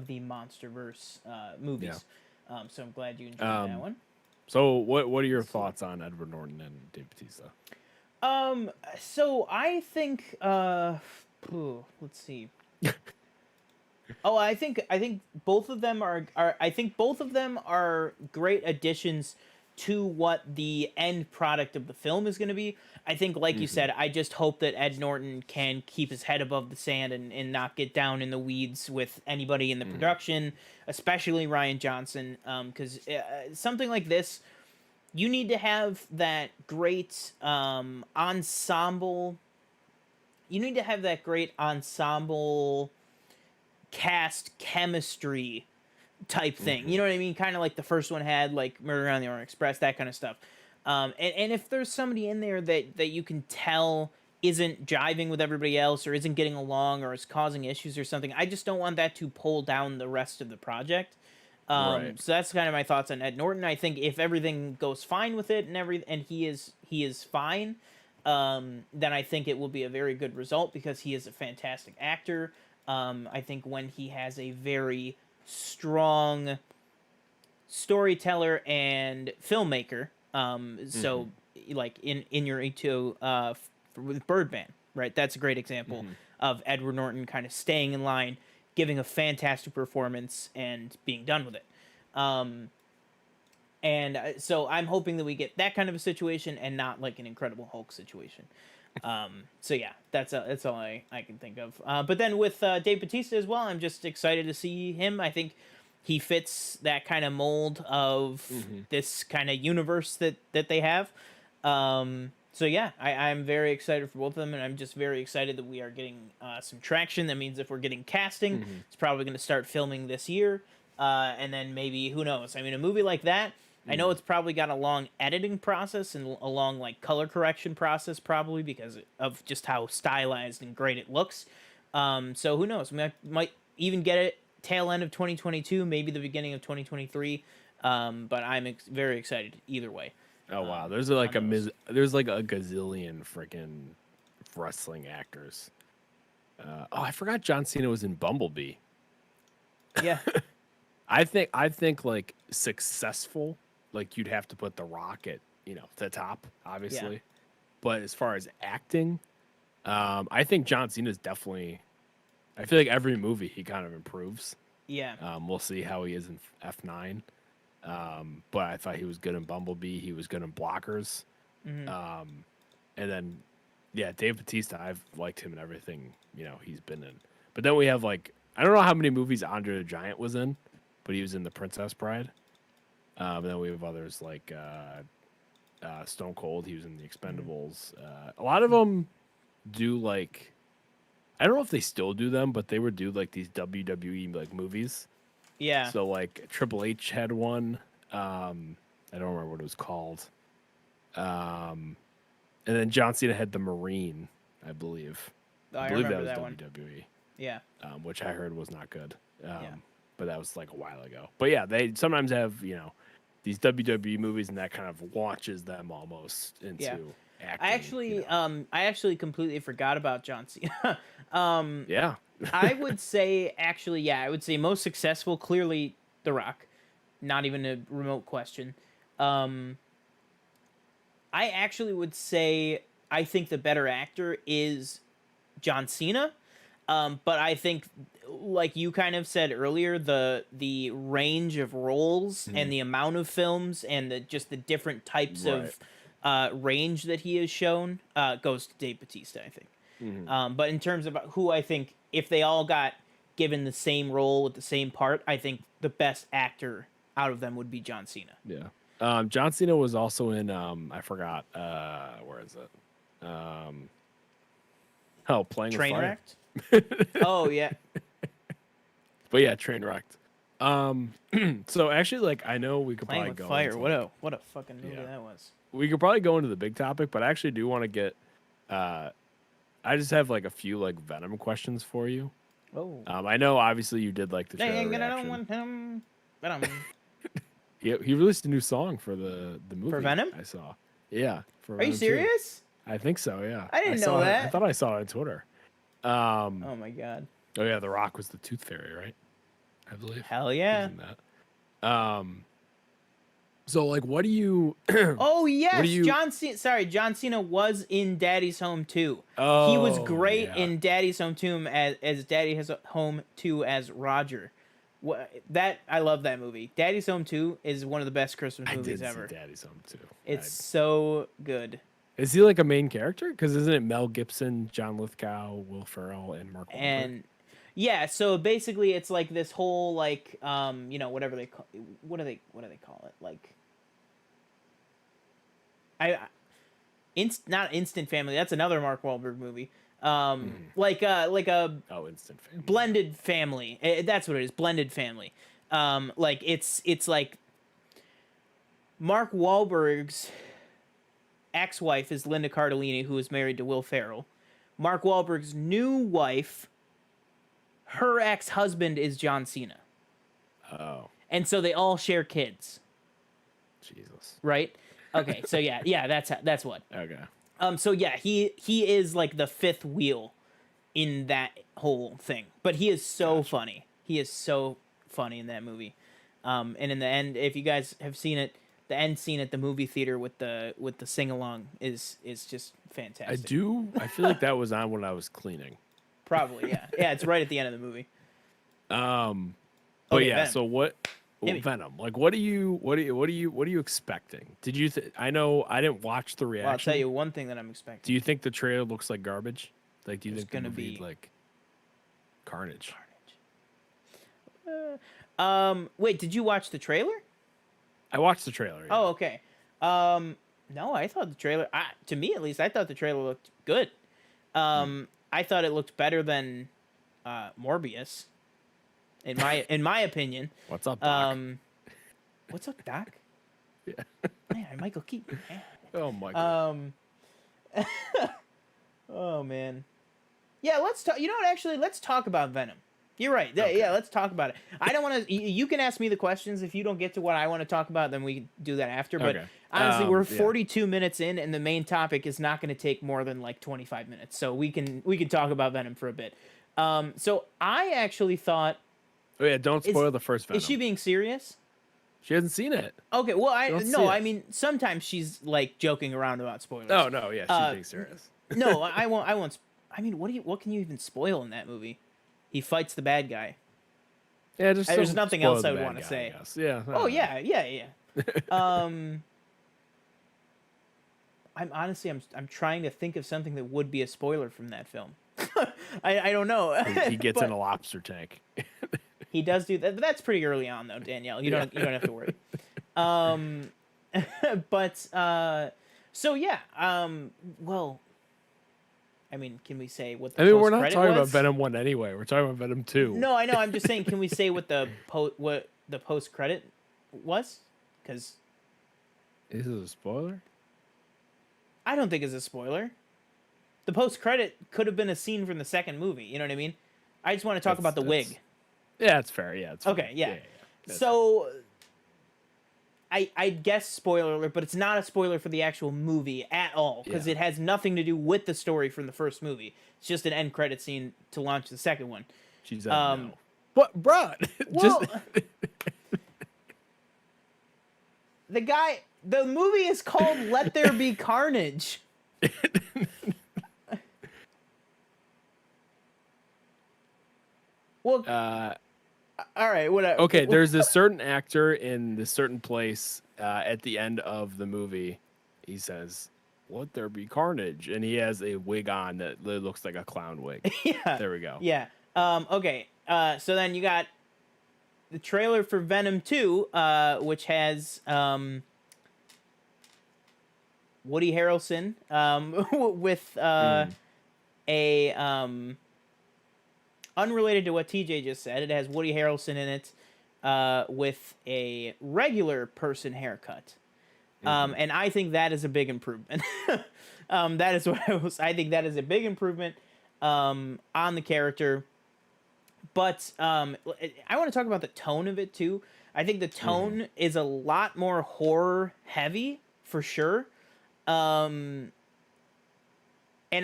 the MonsterVerse movies. Yeah. So I'm glad you enjoyed that one. So what are your thoughts on Edward Norton and Dave Bautista? So I think let's see. Oh, I think both of them are I think both of them are great additions to what the end product of the film is going to be. I think, like you Mm-hmm. said, I just hope that Ed Norton can keep his head above the sand and not get down in the weeds with anybody in the Mm-hmm. production, especially Ryan Johnson. Because something like this, you need to have that great ensemble. You need to have that great ensemble cast chemistry type thing. Mm-hmm. You know what I mean? Kind of like the first one had, like Murder on the Orient Express, that kind of stuff. And if there's somebody in there that you can tell isn't jiving with everybody else or isn't getting along or is causing issues or something, I just don't want that to pull down the rest of the project. Right. So that's kind of my thoughts on Ed Norton. I think if everything goes fine with it and he is fine, then I think it will be a very good result because he is a fantastic actor. I think when he has a very strong storyteller and filmmaker. Mm-hmm. So like in your E2 with Birdman, right? That's a great example Mm-hmm. of Edward Norton kind of staying in line, giving a fantastic performance, and being done with it. Um, and so I'm hoping that we get that kind of a situation and not like an Incredible Hulk situation. So yeah, that's all I can think of. But then with Dave Batista as well, I'm just excited to see him. I think he fits that kind of mold of Mm-hmm. this kind of universe that they have. So yeah, I'm very excited for both of them, and I'm just very excited that we are getting some traction. That means if we're getting casting, Mm-hmm. it's probably going to start filming this year, and then maybe who knows? I mean, a movie like that, I know Mm-hmm. it's probably got a long editing process and a long like color correction process probably because of just how stylized and great it looks. So who knows? We might even get it tail end of 2022, maybe the beginning of 2023. But I'm very excited either way. Oh wow, On those. there's like a gazillion freaking wrestling actors. Oh, I forgot John Cena was in Bumblebee. Yeah, I think like successful, like you'd have to put The Rock at the top, yeah, obviously. But as far as acting, I think John Cena's definitely. I feel like every movie he kind of improves. yeah. We'll see how he is in F9. But I thought he was good in Bumblebee. He was good in Blockers. Hmm. And then, yeah, Dave Bautista, I've liked him in everything, he's been in. But then we have like, I don't know how many movies Andre the Giant was in, but he was in The Princess Bride. And then we have others like Stone Cold. He was in The Hmm. Expendables. A lot of them do like, I don't know if they still do them, but they would do like these WWE like movies. Yeah. So like Triple H had one. I don't remember what it was called. Um, and then John Cena had the Marine, I believe. Oh, I I believe that remember was that one. WWE, Yeah. which I heard was not good. Yeah. But that was like a while ago. But yeah, they sometimes have these WWE movies, and that kind of launches them almost Yeah. into acting. I actually completely forgot about John Cena. um, Yeah. I would say actually, yeah, I would say most successful, clearly, The Rock. Not even a remote question. Um, I actually would say I think the better actor is John Cena. But I think, like you kind of said earlier, the range of roles Mhm. and the amount of films and just the different types Right. of range that he has shown goes to Dave Batista, I think. Hmm. But in terms of who I think, if they all got given the same role with the same part, I think the best actor out of them would be John Cena. Yeah. John Cena was also in I forgot where is it? Playing with Fire. Trainwrecked. Oh yeah, But yeah, Trainwrecked. So actually, like I know we could Playing probably with go Fire. into What like a fucking movie yeah, that was. we could probably go into the big topic, but I actually do want to get. Uh, I just have like a few like Venom questions for you. Oh, I know obviously you did like the trailer dang it! I don't reaction. want him. Venom He released a new song for the for movie. Venom. I saw. Yeah, for Are you Venom Two. serious? I think so. Yeah, I I didn't know saw it. I that. thought I saw it on Twitter. Um, Oh my god. oh yeah, The Rock was the Tooth Fairy, right? I believe Hell he was yeah. in that. Um, So like, what do you? Oh What do yes, you? John Cena. Sorry, John Cena was in Daddy's Home 2. He was Oh great yeah, in Daddy's Home 2 as Daddy's Home 2 as Roger. That I love that movie. Daddy's Home 2 is one of the best Christmas I movies did see ever. Daddy's Home too. It's so good. Is he like a main character? Because isn't it Mel Gibson, John Lithgow, Will Ferrell, and Mark Wahlberg? And yeah, so basically it's like this whole like whatever they call what do they call it? Like I not Instant Family. That's another Mark Wahlberg movie. Like a Oh, Instant Family. blended family. That's what it is. Blended family. Like it's like Mark Wahlberg's ex-wife is Linda Cardellini, who is married to Will Ferrell. Mark Wahlberg's new wife, her ex-husband is John Cena. Oh, And so they all share kids, Jesus. right? Okay, so yeah, that's what. Okay. So yeah, he is like the fifth wheel in that whole thing. But he is so funny. He is so funny in that movie. And in the end, if you guys have seen it, the end scene at the movie theater with the sing along is just fantastic. I do. I feel like that was on when I was cleaning. Probably, yeah. Yeah, it's right at the end of the movie. But Okay, yeah. Venom. So what? Well, Venom. Like, what are you expecting? Did you? I know I didn't watch the reaction. Well, I'll tell you one thing that I'm expecting. Do you think the trailer looks like garbage? Like, do you think gonna the movie be like carnage? Wait, did you watch the trailer? I watched the trailer. Yeah. Oh, okay. No, I thought the trailer. To me, at least, I thought the trailer looked good. I thought it looked better than Morbius. In my opinion. What's up, Doc? What's up, Doc? Yeah. Man, Michael Keaton. Man. Oh my god. Oh man. Yeah, let's talk. You know what? Actually, let's talk about Venom. You're right. Okay. Yeah, let's talk about it. I don't want to. You can ask me the questions. If you don't get to what I want to talk about, then we can do that after. But Okay. honestly, we're Yeah. 42 minutes in, and the main topic is not going to take more than like 25 minutes. So we can talk about Venom for a bit. So I actually thought. Oh yeah, don't spoil the first Venom. Is she being serious? She hasn't seen it. Okay, well, Don't see it. I mean, sometimes she's like joking around about spoilers. Oh no, yeah, she's being serious. No, I won't. I mean, what can you even spoil in that movie? He fights the bad guy. Yeah, just There's don't nothing spoil else the I would bad wanna guy, say. I guess. Yeah. Oh yeah. I'm trying to think of something that would be a spoiler from that film. I don't know. He gets But in a lobster tank. he does do that. But that's pretty early on though, Danielle. You don't have to worry. But so yeah. Well, I mean, can we say what the We're not post-credit talking about was? Venom 1 anyway. We're talking about Venom 2. No, I know. I'm just saying. Can we say what the post credit was? Because Is it a spoiler? I don't think it's a spoiler. The post credit could have been a scene from the second movie. You know what I mean? I just want to talk about the wig. Yeah, it's fair. Yeah, it's Okay, fine. yeah. That's So I guess spoiler alert, but it's not a spoiler for the actual movie at all because Yeah. it has nothing to do with the story from the first movie. It's just an end credit scene to launch the second one. She's no. What, bruh? Well, the movie is called Let There Be Carnage. Well, all right, whatever. Okay, there's this certain actor in this certain place at the end of the movie. He says, "Let there be carnage," and he has a wig on that looks like a clown wig. Yeah. There we go. Yeah. Okay. So then you got the trailer for Venom 2, which has Woody Harrelson with a unrelated to what TJ just said. It has Woody Harrelson in it with a regular person haircut. And I think that is a big improvement. That is what I think that is a big improvement on the character. But I want to talk about the tone of it too. I think the tone is a lot more horror heavy for sure. And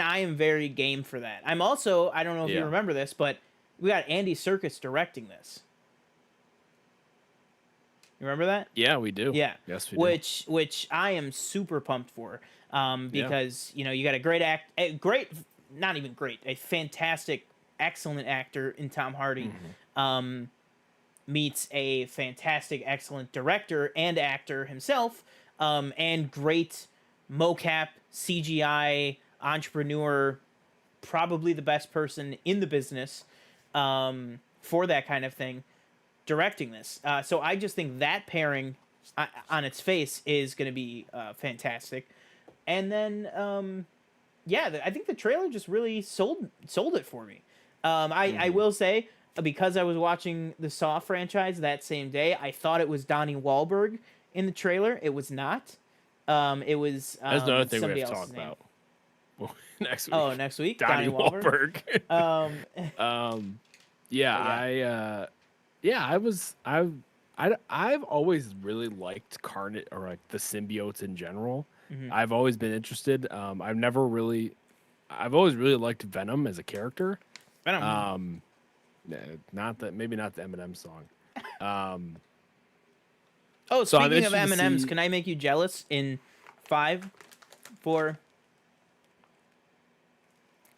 I am very game for that. I'm also, I don't know if you remember this, but we got Andy Serkis directing this. You remember that? Yeah, we do. Yeah. Yes, we do. Which I am super pumped for. Yeah. Because you got not even great, a fantastic, excellent actor in Tom Hardy. Meets a fantastic, excellent director and actor himself, and great mocap CGI entrepreneur, probably the best person in the business for that kind of thing, directing this. So I just think that pairing on its face is going to be fantastic. And then, I think the trailer just really sold it for me. I will say, because I was watching the Saw franchise that same day, I thought it was Donnie Wahlberg in the trailer. It was not. It was That's another thing we somebody have to else's talk name. about. Well, next week. Oh, next week, Donnie Wahlberg. Wahlberg. I've always really liked Carnage, or like the symbiotes in general. I've always been interested. I've always really liked Venom as a character. Venom. Maybe not the Eminem song. Oh, So I'm speaking of interested to M&Ms, see- can I make you jealous in 5, 4?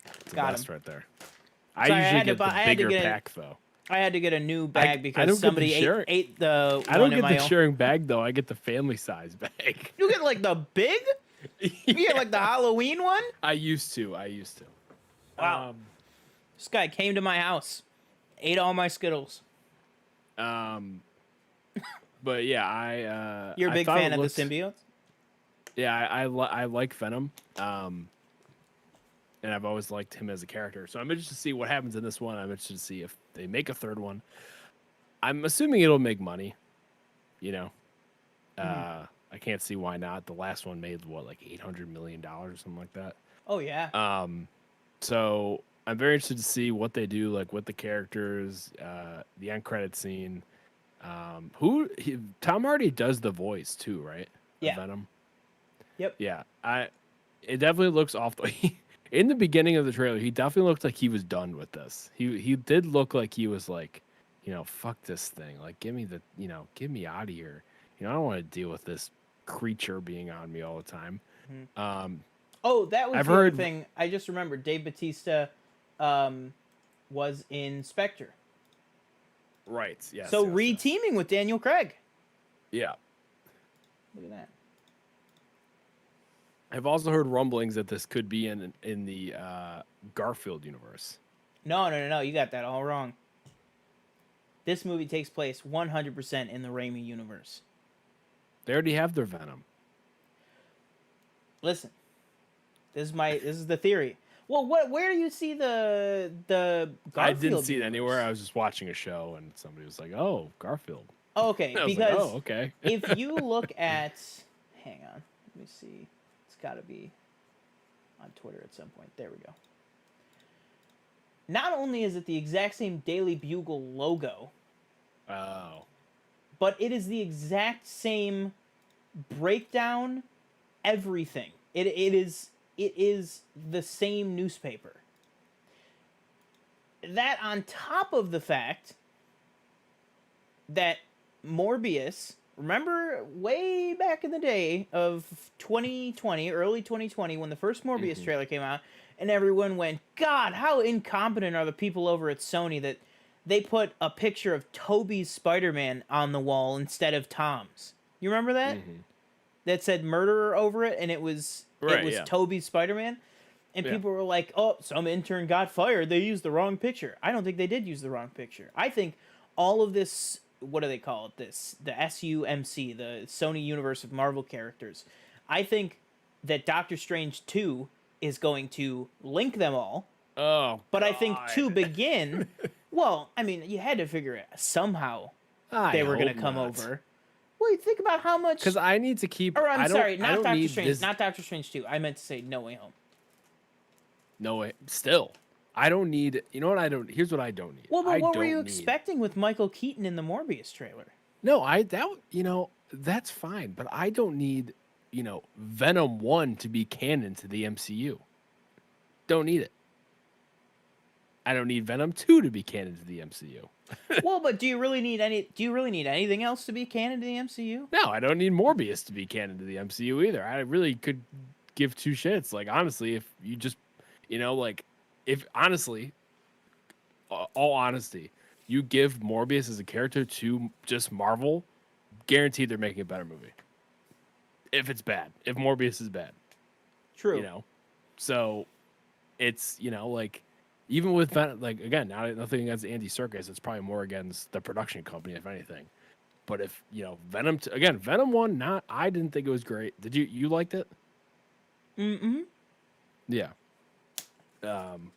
It's the Got best him. right there. Sorry, I I usually had to get buy- the I had to bigger get a- pack though. I had to get a new bag I because don't get somebody the share- ate the I don't one in get my the own. sharing bag though. I get the family size bag. You get like the big? You get like the Halloween one? I used to. Wow. This guy came to my house, ate all my Skittles. But yeah, You're a I big thought it fan of looked- the symbiotes? Yeah, I like Venom. And I've always liked him as a character. So I'm interested to see what happens in this one. I'm interested to see if they make a third one. I'm assuming it'll make money. You know, I can't see why not. The last one made like $800 million or something like that. Oh yeah. So I'm very interested to see what they do, like with the characters, the end credit scene. Tom Hardy does the voice too, right? Yeah. Of Venom. Yep. Yeah, it definitely looks off. In the beginning of the trailer, he definitely looked like he was done with this. He did look like he was like, fuck this thing. Like, get me out of here. I don't want to deal with this creature being on me all the time. Oh, that was I've the other heard- thing. I just remembered. Dave Bautista was in Spectre. Right. Yes. So yes, yes. re-teaming with Daniel Craig. Yeah. Look at that. I've also heard rumblings that this could be in the Garfield universe. No. You got that all wrong. This movie takes place 100% in the Raimi universe. They already have their Venom. Listen, this is the theory. Well, where do you see the Garfield I didn't see it universe? anywhere. I was just watching a show and somebody was like, "Oh, Garfield." Oh, okay, I was because like, "Oh, okay." if you look at, hang on, let me see. It's got to be on Twitter at some point. There we go. Not only is it the exact same Daily Bugle logo, Oh. but it is the exact same breakdown, everything. It is the same newspaper. That on top of the fact that Morbius, remember way back in the day of 2020, early 2020, when the first Morbius trailer came out, and everyone went, God, how incompetent are the people over at Sony that they put a picture of Tobey's Spider-Man on the wall instead of Tom's. You remember that? That said murderer over it, and it was Yeah. Tobey's Spider-Man. And Yeah. people were like, oh, some intern got fired. They used the wrong picture. I don't think they did use the wrong picture. I think all of this, what do they call it? The SUMC, the Sony Universe of Marvel characters. I think that Doctor Strange 2 is going to link them all. Oh. But I think God. to begin, well, I mean, you had to figure it somehow they were going to come over. Well, you think about how much... Because I need to keep. Or I'm sorry, not Doctor need Strange. this- Not Doctor Strange 2. I meant to say No Way Home. No way. Still, I don't need. You know what? I don't. Here's what I don't need. Well, but I what were don't you need- expecting with Michael Keaton in the Morbius trailer? No, that's fine, but I don't need, Venom 1 to be canon to the MCU. Don't need it. I don't need Venom 2 to be canon to the MCU. Well, but do you really need anything else to be canon to the MCU? No, I don't need Morbius to be canon to the MCU either. I really could give two shits. Like honestly, if you just, like if honestly, all honesty, you give Morbius as a character to just Marvel, guaranteed they're making a better movie. If it's bad, if Morbius is bad, True. So it's like even with like again, nothing against Andy Serkis. It's probably more against the production company, if anything. But if Venom again, Venom 1, I didn't think it was great. Did you liked it? Mm-hmm. Yeah.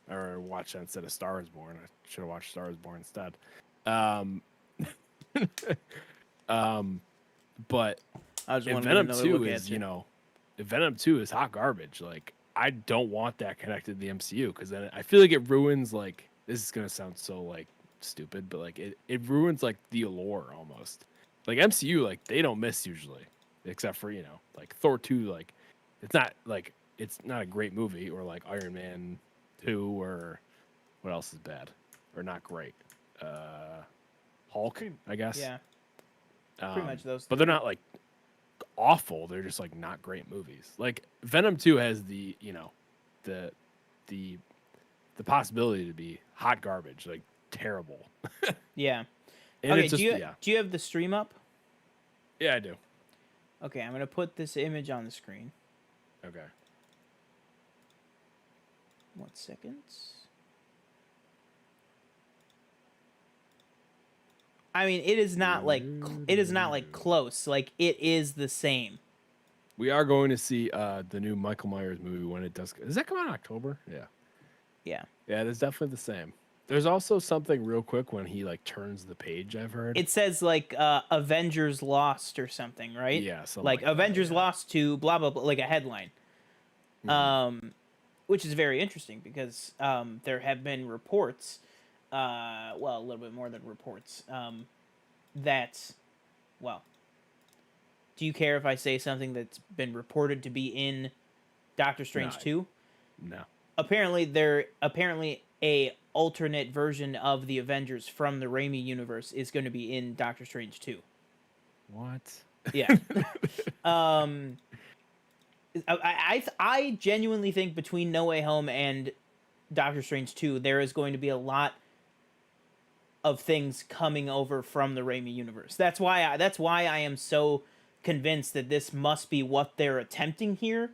Or watched that instead of Star is Born. I should have watched Star is Born instead. Um, but I just if want to Venom another 2 look is, at you. if Venom 2 is hot garbage, like I don't want that connected to the MCU because then I feel like it ruins like this is gonna sound so like stupid, but like it ruins like the allure almost. Like MCU, like they don't miss usually, except for like Thor 2, like it's not a great movie, or like Iron Man 2, or what else is bad or not great? Hulk, I guess. Yeah. Pretty much those. But they're not like awful. They're just like not great movies. Like Venom 2 has the the the possibility to be hot garbage, like terrible. Yeah. And Okay. it's just, Do you have the stream up? Yeah, I do. Okay, I'm gonna put this image on the screen. Okay. 1 second. I mean, it is not like close. Like it is the same. We are going to see the new Michael Myers movie when it does. Does that come out in October? Yeah. Yeah. Yeah, it's definitely the same. There's also something real quick when he like turns the page, I've heard. It says like Avengers Lost or something, right? Yeah, something like like Avengers that, yeah. Lost to blah blah blah, like a headline. Which is very interesting because there have been reports, well, a little bit more than reports, that, well, do you care if I say something that's been reported to be in Doctor Strange 2? No. Apparently a alternate version of the Avengers from the Raimi universe is going to be in Doctor Strange 2. What? Yeah. I genuinely think between No Way Home and Doctor Strange 2, there is going to be a lot of things coming over from the Raimi universe. That's why I am so convinced that this must be what they're attempting here.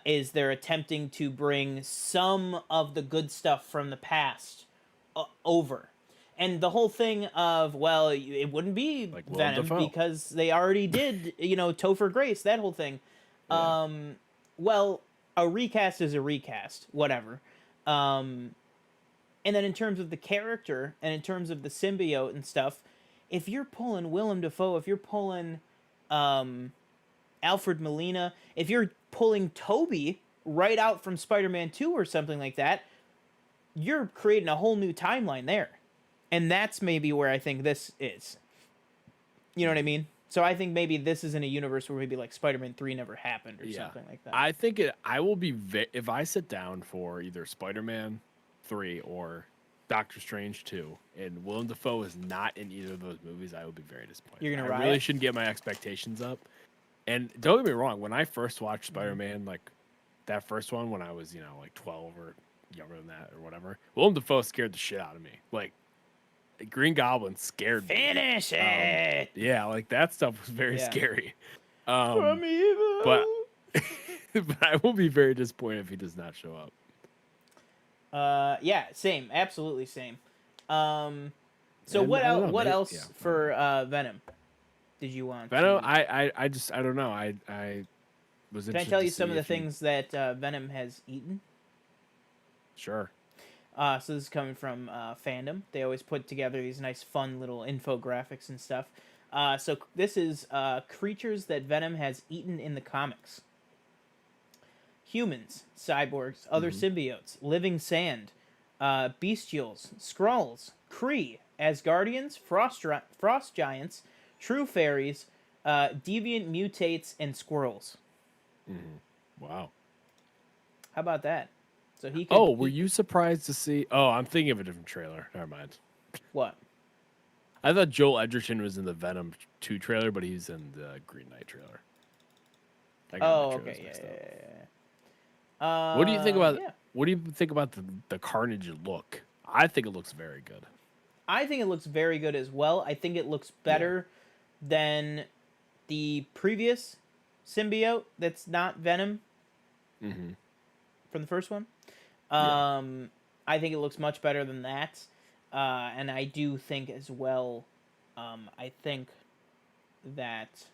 Is they're attempting to bring some of the good stuff from the past over. And the whole thing of, well, it wouldn't be Like Willem Venom Dafoe. because they already did, Topher Grace, that whole thing. Yeah. Well, a recast is a recast, whatever. And then in terms of the character and in terms of the symbiote and stuff, if you're pulling Willem Dafoe, if you're pulling Alfred Molina, if you're pulling Toby right out from Spider-Man 2 or something like that, you're creating a whole new timeline there. And that's maybe where I think this is. You know what I mean? So I think maybe this is in a universe where maybe like Spider-Man 3 never happened or something like that. I think I will be if I sit down for either Spider-Man 3 or Doctor Strange 2 and Willem Dafoe is not in either of those movies, I will be very disappointed. You're gonna I riot? really shouldn't get my expectations up. And don't get me wrong, when I first watched Spider-Man, like that first one when I was, like 12 or younger than that or whatever, Willem Dafoe scared the shit out of me. Like Green Goblin scared me. Finish it! Yeah, like that stuff was very scary. From evil! But I will be very disappointed if he does not show up. Yeah, same. Absolutely same. So And what I don't else? know, What maybe- else yeah. for Venom? Did you want? Venom, to- I just I don't know. I was. Can I interested tell to you some of see the if things that Venom has eaten? Sure. So this is coming from Fandom. They always put together these nice, fun little infographics and stuff. So this is creatures that Venom has eaten in the comics. Humans, cyborgs, other symbiotes, living sand, bestials, Skrulls, Kree, Asgardians, frost giants, true fairies, deviant mutates, and squirrels. Wow. How about that? So he could Oh, were you surprised to see? Oh, I'm thinking of a different trailer. Never mind. What? I thought Joel Edgerton was in the Venom 2 trailer, but he's in the Green Knight trailer. I got my Oh, trailers okay, mixed up. yeah. What do you think about Yeah. what do you think about the Carnage look? I think it looks very good. I think it looks very good as well. I think it looks Yeah. better than the previous symbiote that's not Venom Mm-hmm. from the first one. Yeah. I think it looks much better than that. And I do think as well, I think that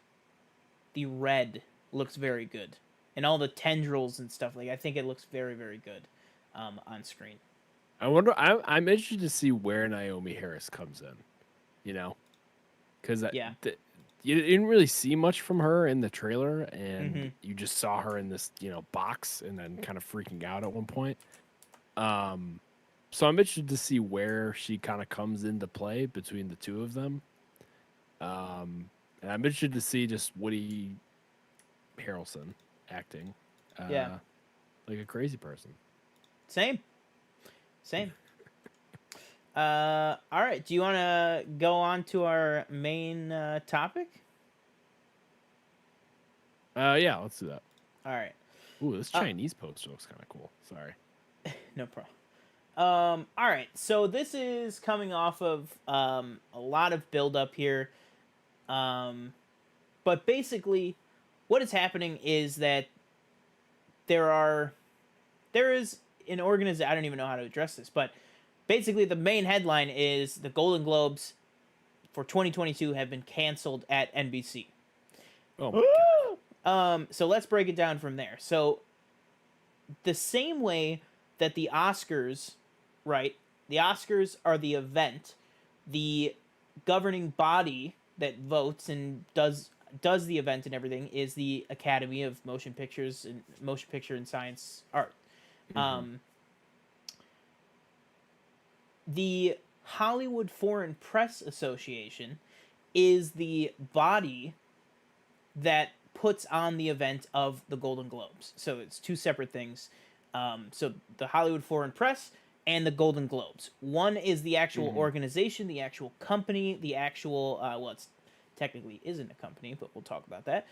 the red looks very good. And all the tendrils and stuff, like, I think it looks very, very good on screen. I wonder. I'm interested to see where Naomi Harris comes in. You know, because Yeah. you didn't really see much from her in the trailer, and Mm-hmm. you just saw her in this box, and then kind of freaking out at one point. So I'm interested to see where she kind of comes into play between the two of them. And I'm interested to see just Woody Harrelson acting Yeah. like a crazy person. Same. Same. All right. Do you want to go on to our main topic? Yeah, let's do that. All right. Ooh, this Chinese poster looks kind of cool. Sorry. No problem. All right. So this is coming off of a lot of build up here. But basically, what is happening is that there is an organization. I don't even know how to address this, but basically, the main headline is the Golden Globes for 2022 have been canceled at NBC. Oh my god. So let's break it down from there. So the same way that the Oscars, right? The Oscars are the event, the governing body that votes and does the event and everything is the Academy of Motion Pictures and Motion Picture and Science Art. Mm-hmm. The Hollywood Foreign Press Association is the body that puts on the event of the Golden Globes. So it's two separate things. So the Hollywood Foreign Press and the Golden Globes. One is the actual organization, the actual company, the actual well, it's technically isn't a company, but we'll talk about that.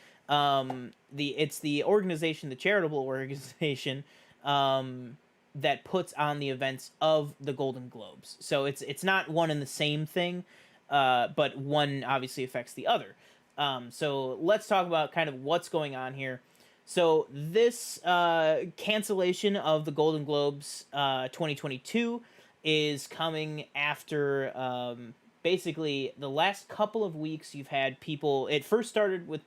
It's the organization, the charitable organization, that puts on the events of the Golden Globes. So it's not one and the same thing, but one obviously affects the other. So let's talk about kind of what's going on here. So this cancellation of the Golden Globes 2022 is coming after basically the last couple of weeks you've had people. It first started with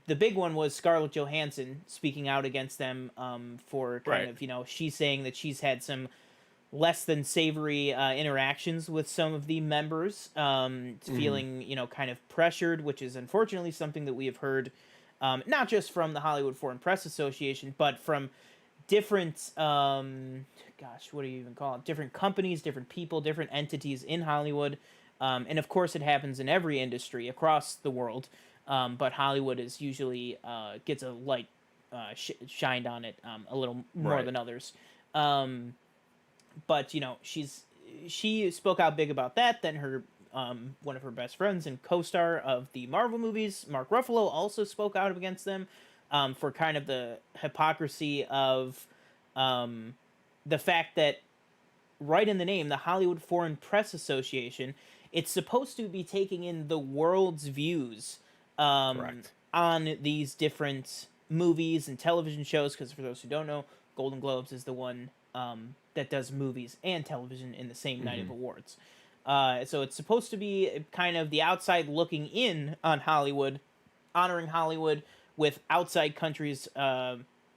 the big one was Scarlett Johansson speaking out against them for kind of, she's saying that she's had some less than savory interactions with some of the members, feeling, kind of pressured, which is unfortunately something that we have heard, not just from the Hollywood Foreign Press Association, but from different, what do you even call it? Different companies, different people, different entities in Hollywood. And of course it happens in every industry across the world. But Hollywood is usually gets a light shined on it a little more than others. But she spoke out big about that. Then her one of her best friends and co-star of the Marvel movies, Mark Ruffalo, also spoke out against them for kind of the hypocrisy of the fact that right in the name, the Hollywood Foreign Press Association, it's supposed to be taking in the world's views on these different movies and television shows, because for those who don't know, Golden Globes is the one that does movies and television in the same night of awards. So it's supposed to be kind of the outside looking in on Hollywood, honoring Hollywood with outside countries'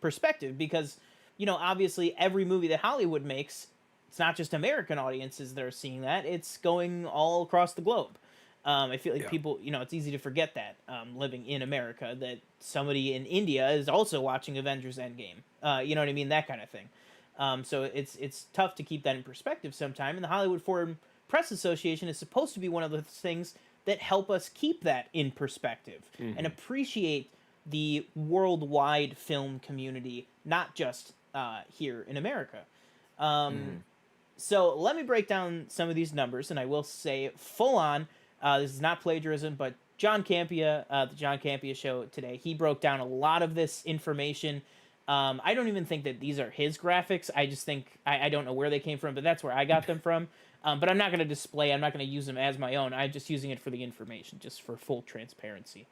perspective, because, obviously every movie that Hollywood makes, it's not just American audiences that are seeing that, it's going all across the globe. I feel like people, it's easy to forget that living in America, that somebody in India is also watching Avengers Endgame. You know what I mean? That kind of thing. So it's tough to keep that in perspective sometime. And the Hollywood Foreign Press Association is supposed to be one of the things that help us keep that in perspective and appreciate the worldwide film community, not just here in America. So let me break down some of these numbers, and I will say full on. This is not plagiarism, but John Campea, the John Campea show today, he broke down a lot of this information. I don't even think that these are his graphics. I just think I don't know where they came from, but that's where I got them from. But I'm not going to display. I'm not going to use them as my own. I'm just using it for the information, just for full transparency,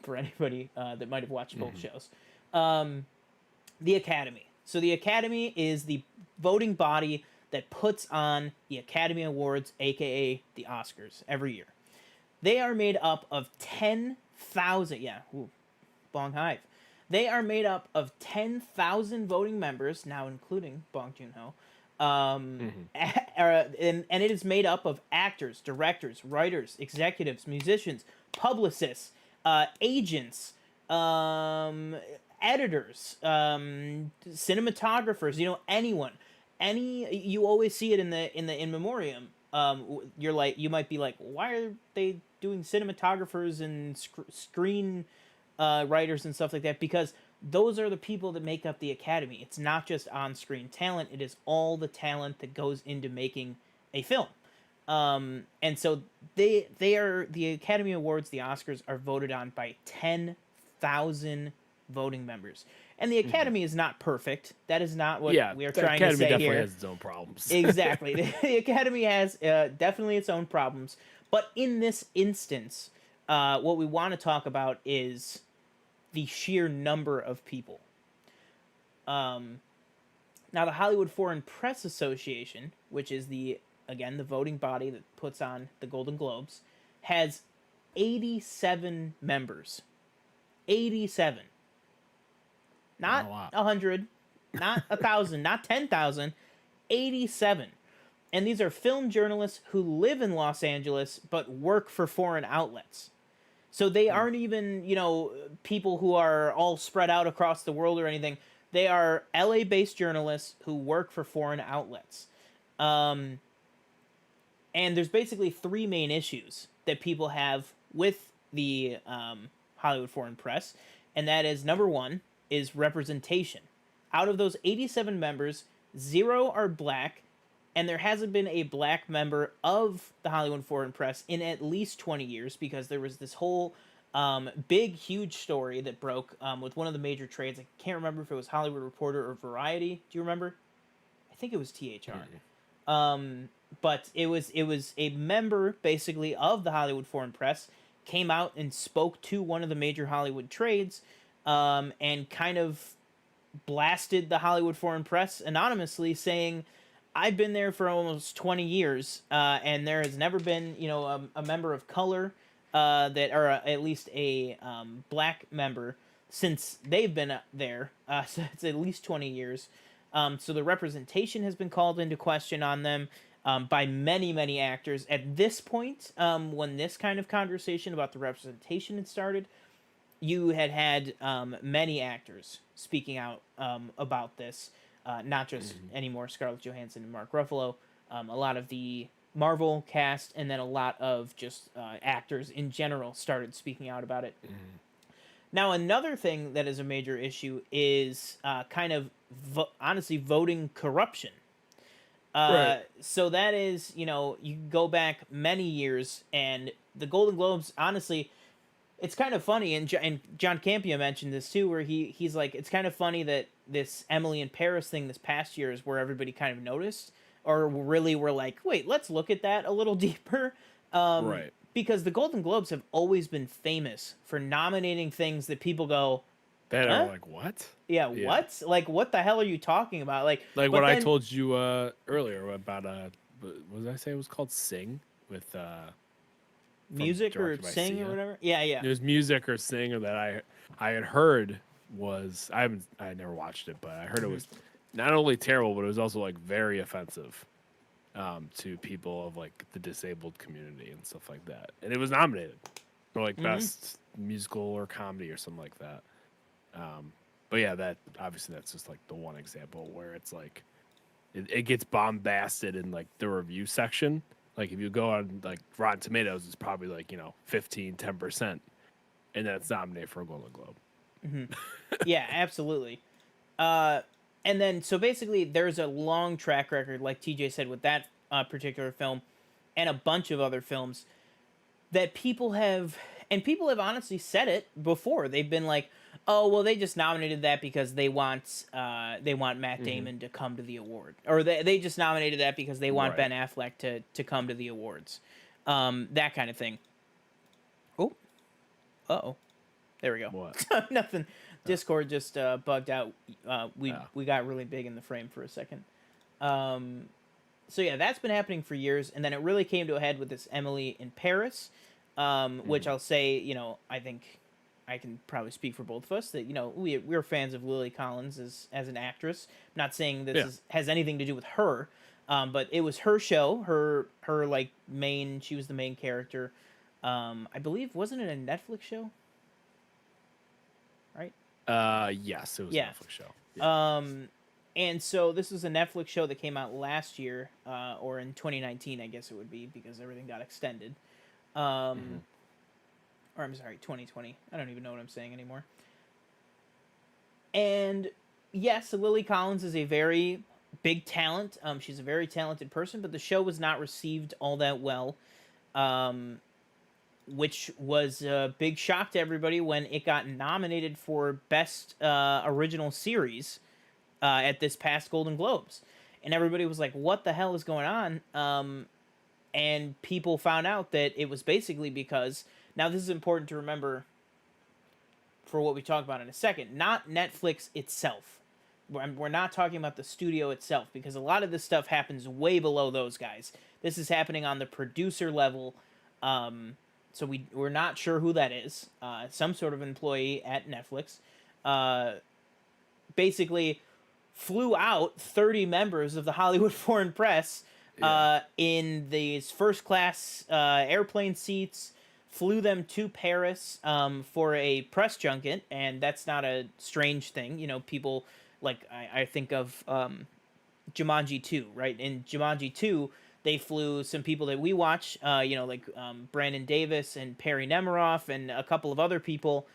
for anybody that might have watched both shows. The Academy. So the Academy is the voting body that puts on the Academy Awards, aka the Oscars, every year. They are made up of 10,000. Yeah, Bong Hive. They are made up of 10,000 voting members, now including Bong Joon-ho. And it is made up of actors, directors, writers, executives, musicians, publicists, agents, editors, cinematographers. Anyone. You always see it in the in memoriam. You might be like, why are they doing cinematographers and screen writers and stuff like that? Because those are the people that make up the Academy. It's not just on-screen talent. It is all the talent that goes into making a film. And so they are the Academy Awards, the Oscars, are voted on by 10,000 voting members. And the Academy is not perfect. That is not what we are trying to say here. The Academy definitely has its own problems. Exactly. The Academy has definitely its own problems. But in this instance, what we want to talk about is the sheer number of people. Now, the Hollywood Foreign Press Association, which is the voting body that puts on the Golden Globes, has 87 members. 87. Not 100, not 1,000, not 10,000, 87. And these are film journalists who live in Los Angeles but work for foreign outlets. So they aren't even, people who are all spread out across the world or anything. They are LA-based journalists who work for foreign outlets. And there's basically three main issues that people have with the Hollywood Foreign Press. And that is, number one, is representation. Out of those 87 members, 0 are black, and there hasn't been a black member of the Hollywood Foreign Press in at least 20 years, because there was this whole big, huge story that broke with one of the major trades. I can't remember if it was Hollywood Reporter or Variety. Do you remember? I think it was THR. But it was a member, basically, of the Hollywood Foreign Press, came out and spoke to one of the major Hollywood trades, and kind of blasted the Hollywood Foreign Press anonymously, saying, I've been there for almost 20 years, and there has never been, a member of color, or at least a black member since they've been there. So it's at least 20 years. So the representation has been called into question on them by many, many actors. At this point, when this kind of conversation about the representation had started, you had many actors speaking out about this, not just anymore Scarlett Johansson and Mark Ruffalo, a lot of the Marvel cast, and then a lot of just actors in general started speaking out about it. Now, another thing that is a major issue is honestly voting corruption. Right. So that is, you go back many years, and the Golden Globes, honestly, it's kind of funny, and John Campea mentioned this too, where he's like, it's kind of funny that this Emily in Paris thing this past year is where everybody kind of noticed, or really were like, wait, let's look at that a little deeper. Right. Because the Golden Globes have always been famous for nominating things that people go, that are like, what? Yeah, what? Like, what the hell are you talking about? Like what I told you earlier about, what did I say it was called? Sing? With, music or Sing Cena. Or whatever? Yeah. There's music or Sing that I had heard was, I never watched it, but I heard it was not only terrible, but it was also, like, very offensive to people of, like, the disabled community and stuff like that. And it was nominated for, like, best musical or comedy or something like that. But yeah, that's just like the one example where it's like it gets bombasted in like the review section. Like if you go on like Rotten Tomatoes, it's probably like 15-10%, and then it's nominated for a Golden Globe. Yeah, absolutely. And then, so basically, there's a long track record, like TJ said, with that particular film and a bunch of other films that people have, and people have honestly said it before. They've been like, "Oh, well, they just nominated that because they want Matt Hmm. Damon to come to the award, or they just nominated that because they want Ben Right. Affleck to come to the awards, that kind of thing." Oh, oh, there we go. What? Nothing. Oh, Discord just bugged out. oh. We got really big in the frame for a second. Um, so yeah, that's been happening for years, and then it really came to a head with this Emily in Paris, which Mhm. I'll say, I think I can probably speak for both of us that we're fans of Lily Collins as an actress. I'm not saying this Yeah. has anything to do with her, but it was her show, her like main. She was the main character. I believe, wasn't it a Netflix show? Right? Yes, it was a Yeah. Netflix show. Yeah. And so this was a Netflix show that came out last year, or in 2019, I guess it would be, because everything got extended. Hmm. Or I'm sorry, 2020. I don't even know what I'm saying anymore. And yes, Lily Collins is a very big talent. She's a very talented person, but the show was not received all that well, um, which was a big shock to everybody when it got nominated for Best Original Series at this past Golden Globes. And everybody was like, what the hell is going on? And people found out that it was basically because, now this is important to remember for what we talk about in a second, not Netflix itself. We're not talking about the studio itself, because a lot of this stuff happens way below those guys. This is happening on the producer level. So we're not sure who that is. Some sort of employee at Netflix. Basically flew out 30 members of the Hollywood Foreign Press Yeah. in these first class airplane seats, flew them to Paris for a press junket, and that's not a strange thing. People like, I think of Jumanji 2, right? In Jumanji 2, they flew some people that we watch, like Brandon Davis and Perry Nemiroff and a couple of other people.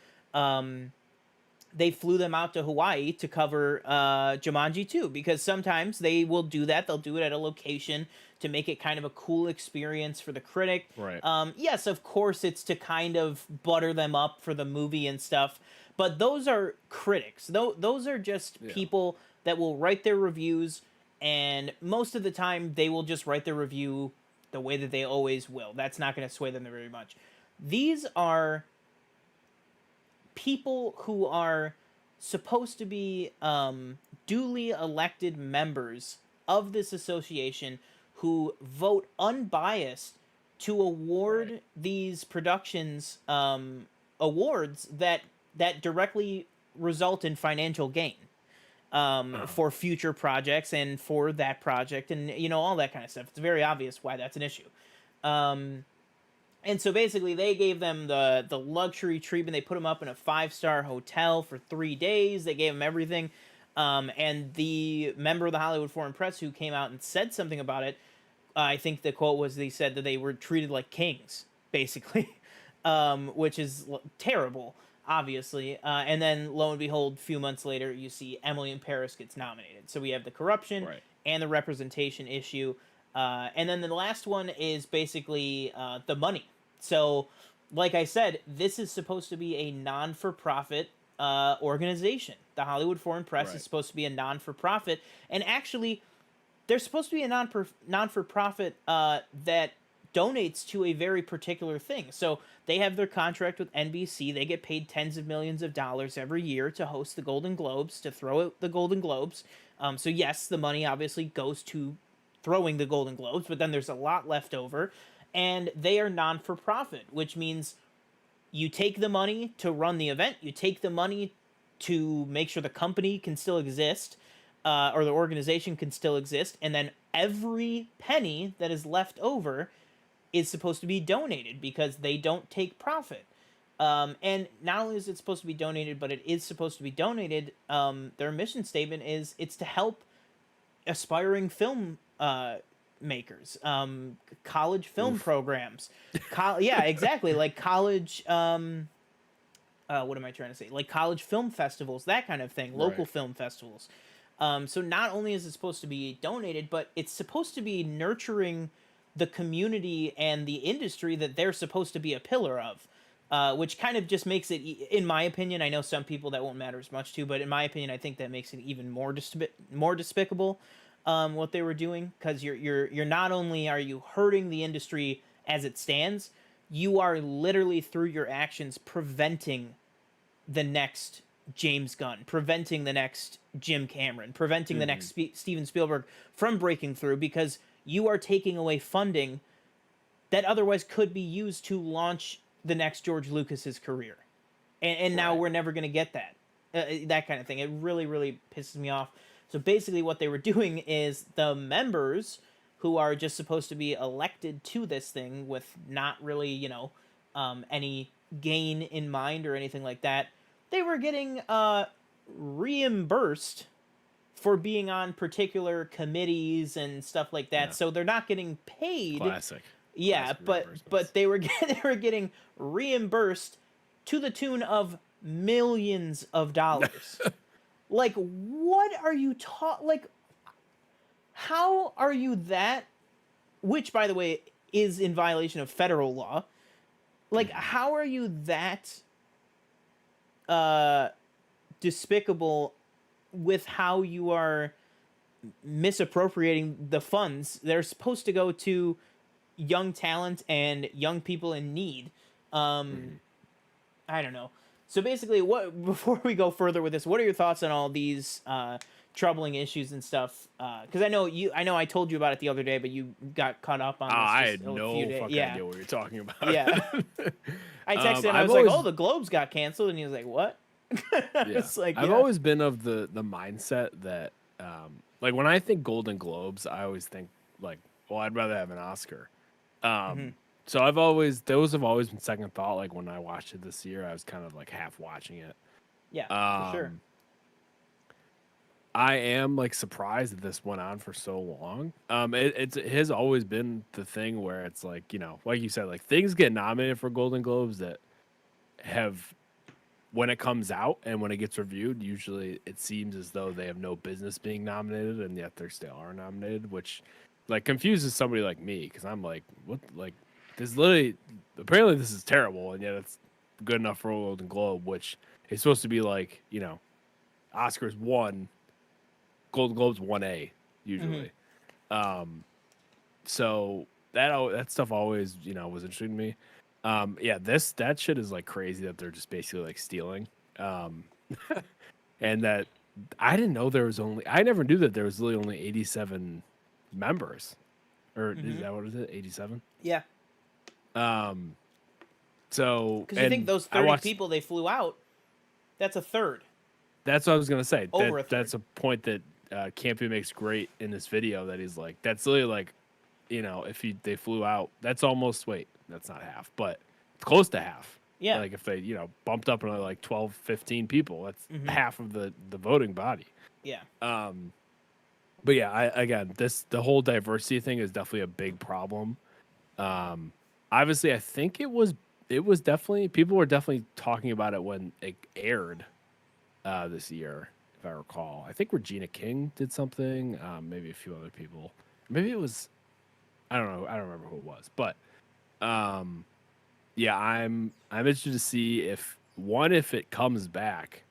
They flew them out to Hawaii to cover Jumanji 2, because sometimes they will do that. They'll do it at a location to make it kind of a cool experience for the critic. Right. Yes, of course, it's to kind of butter them up for the movie and stuff, but those are critics. Those are just Yeah. people that will write their reviews, and most of the time they will just write their review the way that they always will. That's not going to sway them very much. These are people who are supposed to be duly elected members of this association, who vote unbiased to award Right. these productions awards that directly result in financial gain for future projects and for that project, and all that kind of stuff. It's very obvious why that's an issue. Um, and so basically, they gave them the luxury treatment. They put them up in a 5-star hotel for 3 days. They gave them everything. And the member of the Hollywood Foreign Press who came out and said something about it, I think the quote was, they said that they were treated like kings, basically, which is terrible, obviously. And then, lo and behold, a few months later, you see Emily in Paris gets nominated. So we have the corruption Right. and the representation issue. And then the last one is basically the money. So, like I said, this is supposed to be a non-for-profit organization. The Hollywood Foreign Press is Right. supposed to be a non-for-profit, and actually, they're supposed to be a non-for-profit that donates to a very particular thing. So they have their contract with NBC. They get paid tens of millions of dollars every year to host the Golden Globes, to throw out the Golden Globes. So yes, the money obviously goes to throwing the Golden Globes, but then there's a lot left over, and they are non-for-profit, which means you take the money to run the event, you take the money to make sure the company can still exist, or the organization can still exist, and then every penny that is left over is supposed to be donated, because they don't take profit. And not only is it supposed to be donated, but it is supposed to be donated. Their mission statement is it's to help aspiring film makers, college film Oof. programs, yeah, exactly, like college. What am I trying to say? Like college film festivals, that kind of thing, local Right. film festivals. So not only is it supposed to be donated, but it's supposed to be nurturing the community and the industry that they're supposed to be a pillar of. Which kind of just makes it, in my opinion, I know some people that won't matter as much to, but in my opinion, I think that makes it even more despicable, what they were doing, because you're not only are you hurting the industry as it stands, you are literally through your actions preventing the next James Gunn, preventing the next Jim Cameron, preventing the next Steven Spielberg from breaking through, because you are taking away funding that otherwise could be used to launch the next George Lucas's career. And now we're never going to get that. That kind of thing. It really, really pisses me off. So basically what they were doing is the members who are just supposed to be elected to this thing with not really, any gain in mind or anything like that, they were getting reimbursed for being on particular committees and stuff like that. Yeah. So they're not getting paid. Classic. Yeah, but they were getting reimbursed to the tune of millions of dollars. Like, what are you how are you that? Which, by the way, is in violation of federal law. Like, how are you that despicable with how you are misappropriating the funds? They're supposed to go to young talent and young people in need. I don't know. So basically, before we go further with this, what are your thoughts on all these troubling issues and stuff? Because I know I told you about it the other day, but you got caught up on this. I had no fucking idea what you're talking about. Yeah. I texted him. I was like, "Oh, the Globes got canceled," and he was like, "What?" It's like, I've always been of the mindset that, like, when I think Golden Globes, I always think like, well, I'd rather have an Oscar. So those have always been second thought. Like when I watched it this year, I was kind of like half watching it. Yeah, for sure. I am like surprised that this went on for so long. It has always been the thing where it's like, like you said, like things get nominated for Golden Globes that have, when it comes out and when it gets reviewed, usually it seems as though they have no business being nominated, and yet they still are nominated, which like confuses somebody like me, because I'm like, what? Like, this apparently this is terrible, and yet it's good enough for a Golden Globe, which is supposed to be like, Oscars 1, Golden Globes 1A usually. So that stuff always, was interesting to me. That shit is like crazy that they're just basically like stealing. And that I didn't know I never knew that there was really only 87 members. Or is that what is it? 87? Yeah. So because you think those 30 people they flew out, that's a third. That's what I was gonna say. Over a third. That's a point that Campy makes great in this video. That he's like, that's literally like, if they flew out, that's almost that's not half, but it's close to half. Yeah. Like if they bumped up another like 12, 15 people, that's half of the voting body. Yeah. But yeah, the whole diversity thing is definitely a big problem. Obviously, I think it was definitely, people were definitely talking about it when it aired this year, if I recall. I think Regina King did something, maybe a few other people. Maybe it was, I don't know, I don't remember who it was, but yeah, I'm interested to see if it comes back,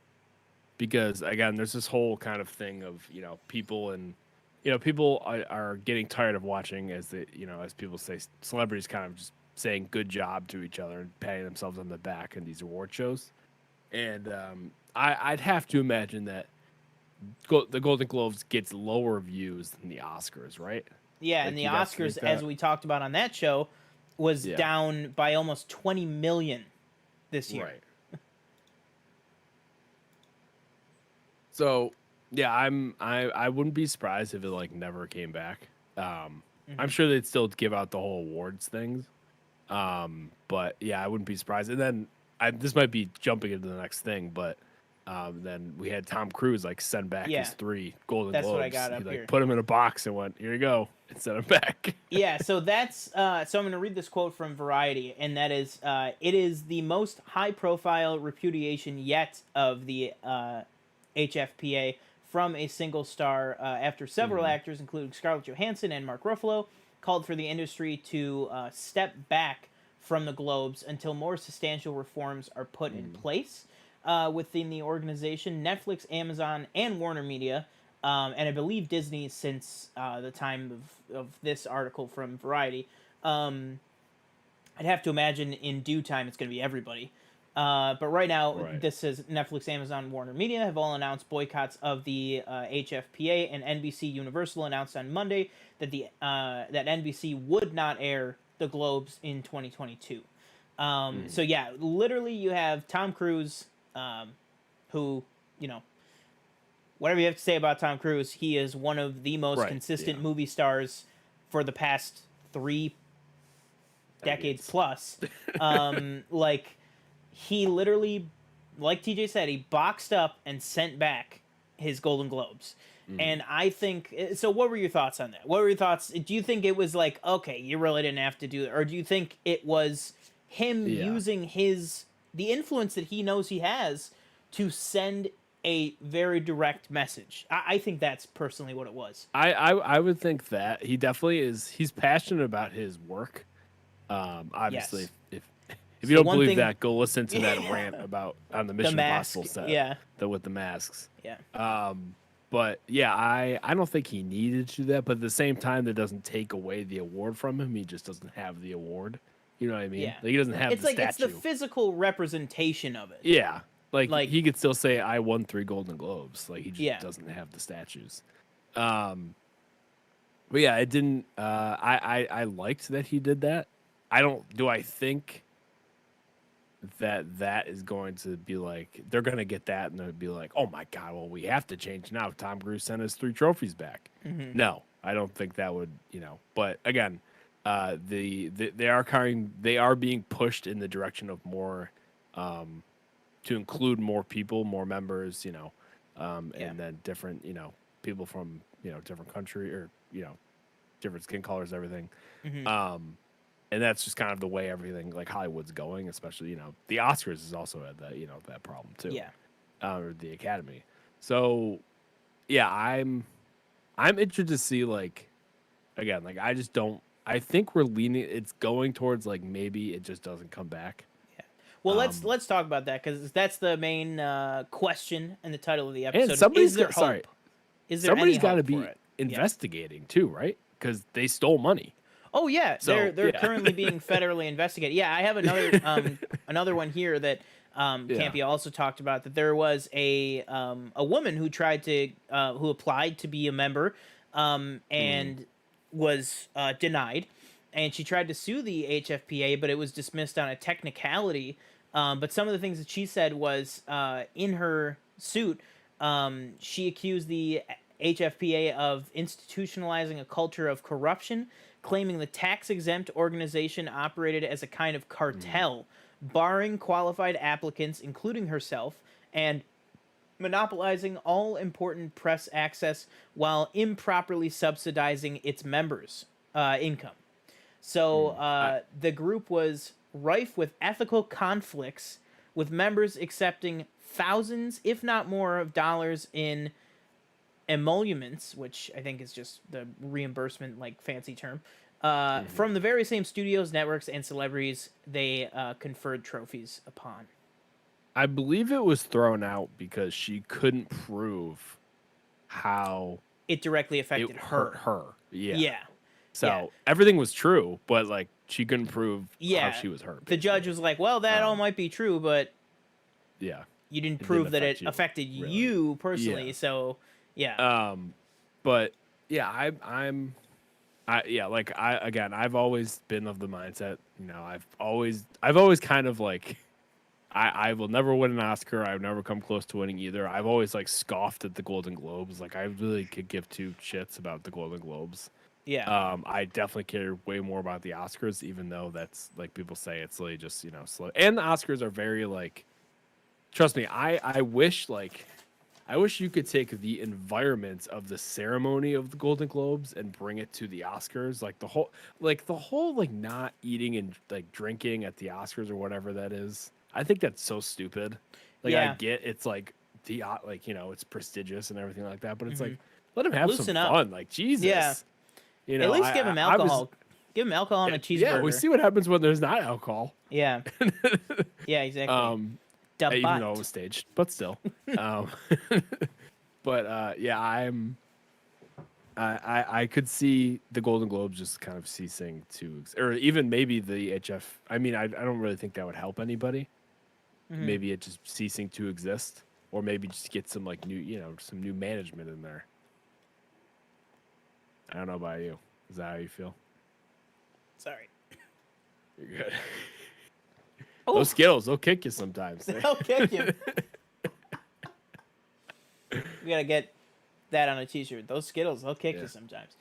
because again, there's this whole kind of thing of people, and people are getting tired of watching, as as people say, celebrities kind of just saying good job to each other and patting themselves on the back in these award shows. And I'd have to imagine that the Golden Globes gets lower views than the Oscars, right? Yeah, like, and the Oscars, as we talked about on that show, was down by almost 20 million this year. Right. So yeah, I wouldn't be surprised if it like never came back. I'm sure they'd still give out the whole awards things. But yeah, I wouldn't be surprised. And then this might be jumping into the next thing, but then we had Tom Cruise like send back his 3 Golden Globes. That's what I got up he here. Put him in a box and went, "Here you go," and sent him back. Yeah, so that's so I'm going to read this quote from Variety, and that is, "It is the most high-profile repudiation yet of the HFPA from a single star after several actors, including Scarlett Johansson and Mark Ruffalo, called for the industry to step back from the Globes until more substantial reforms are put in place within the organization. Netflix, Amazon, and Warner Media, and I believe Disney since the time of this article from Variety. I'd have to imagine in due time it's going to be everybody. But right now, this says Netflix, Amazon, Warner Media have all announced boycotts of the HFPA, and NBC Universal announced on Monday that that NBC would not air the Globes in 2022. So yeah, literally you have Tom Cruise, who, you know, whatever you have to say about Tom Cruise, he is one of the most consistent movie stars for the past 3 decades plus. Like, he literally, like TJ said, he boxed up and sent back his Golden Globes. And I think, so what were your thoughts on that? What were your thoughts? Do you think it was like, okay, you really didn't have to do that? Or do you think it was him using the influence that he knows he has to send a very direct message? I think that's personally what it was. I would think that he definitely is. He's passionate about his work. Obviously, if you don't believe that, go listen to that rant about on the Mission Impossible set. With the masks. Yeah. But yeah, I don't think he needed to do that. But at the same time, that doesn't take away the award from him. He just doesn't have the award. You know what I mean? Yeah. Like, he doesn't have the statue. It's the physical representation of it. Yeah. Like he could still say, I won 3 Golden Globes. Like, he just doesn't have the statues. But yeah, it didn't. I liked that he did that. Do I think that is going to be like, they're going to get that and they'll be like, oh my God, well, we have to change now. Tom Cruise sent us 3 trophies back. No, I don't think that would, but again, they are being pushed in the direction of more, to include more people, more members, and then different, people from, different country or, different skin colors, everything. And that's just kind of the way everything, like, Hollywood's going, especially, the Oscars has also had that, that problem too. Yeah. Or the Academy. So, yeah, I'm interested to see, like, again, like, I think we're leaning, it's going towards, like, maybe it just doesn't come back. Yeah. Well, let's talk about that, because that's the main question in the title of the episode. And somebody's Is there hope? Is there somebody's got to be investigating too, right? Because they stole money. Oh yeah, so, they're currently being federally investigated. Yeah, I have another another one here that Campy also talked about, that there was a woman who tried to who applied to be a member and was denied, and she tried to sue the HFPA, but it was dismissed on a technicality. But some of the things that she said was in her suit, she accused the HFPA of institutionalizing a culture of corruption, claiming the tax-exempt organization operated as a kind of cartel, barring qualified applicants, including herself, and monopolizing all important press access while improperly subsidizing its members' income. So the group was rife with ethical conflicts, with members accepting thousands, if not more, of dollars in emoluments, which I think is just the reimbursement, like, fancy term, from the very same studios, networks, and celebrities they conferred trophies upon. I believe it was thrown out because she couldn't prove how it directly affected her. Yeah. So Yeah. everything was true, but, like, she couldn't prove how she was hurt. The judge was like, well, that all might be true, but yeah, you didn't prove that it affected you personally. So yeah. But yeah, I've always been of the mindset, I've always kind of, like, I will never win an Oscar. I've never come close to winning either. I've always, like, scoffed at the Golden Globes. Like, I really could give 2 shits about the Golden Globes. Yeah. I definitely care way more about the Oscars, even though that's, like, people say it's really just, slow. And the Oscars are very, like, trust me, I wish you could take the environment of the ceremony of the Golden Globes and bring it to the Oscars. Like, the whole not eating and, like, drinking at the Oscars or whatever that is. I think that's so stupid. Like, I get it's, like, the like, you know, it's prestigious and everything like that, but it's Mm-hmm. like, let him have Loosen some up. fun. Like, Jesus. Yeah. You At know, least give him I was alcohol. Give him alcohol and a yeah, we cheeseburger. see what happens when there's not alcohol. Yeah. Yeah, exactly. Um, The even though it butt. was staged, but still. um, but yeah, I could see the Golden Globes just kind of ceasing to, or even maybe the HF. I mean, I don't really think that would help anybody. Mm-hmm. Maybe it just ceasing to exist, or maybe just get some like new, you know, some new management in there. I don't know about you. Is that how you feel? Sorry. You're good. Oh, Those Skittles, they'll kick you sometimes. they'll kick you. We gotta get that on a t-shirt. Those Skittles, they'll kick you sometimes.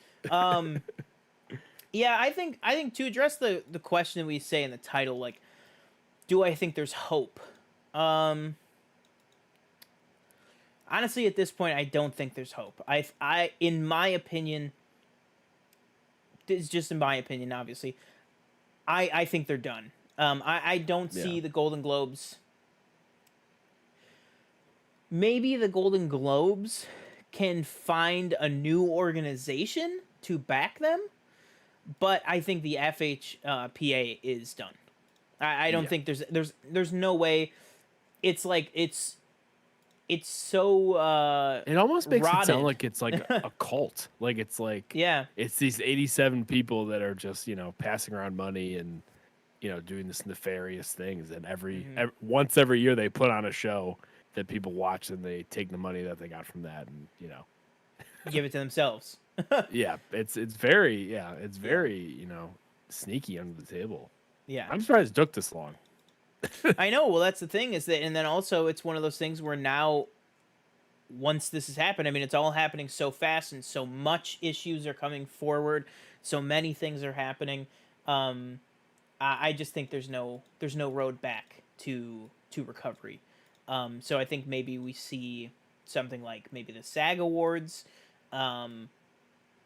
Yeah, I think to address the question that we say in the title, like, do I think there's hope? Honestly, at this point, I don't think there's hope. In my opinion, it's just in my opinion, obviously, I think they're done. I don't see the Golden Globes. Maybe the Golden Globes can find a new organization to back them, but I think the FHPA is done. I don't think there's no way. It's like it's so it almost makes rotted. it sound like it's like a cult. Like it's like it's these 87 people that are just, you know, passing around money and, you know, doing this nefarious things, and once every year they put on a show that people watch, and they take the money that they got from that and, you know, give it to themselves. it's very you know, sneaky under the table. Yeah, I'm surprised it took this long. I know. Well, that's the thing is that, and then also it's one of those things where now, once this has happened, I mean, it's all happening so fast, and so much issues are coming forward, so many things are happening. I just think there's no road back to recovery. So I think maybe we see something like maybe the SAG Awards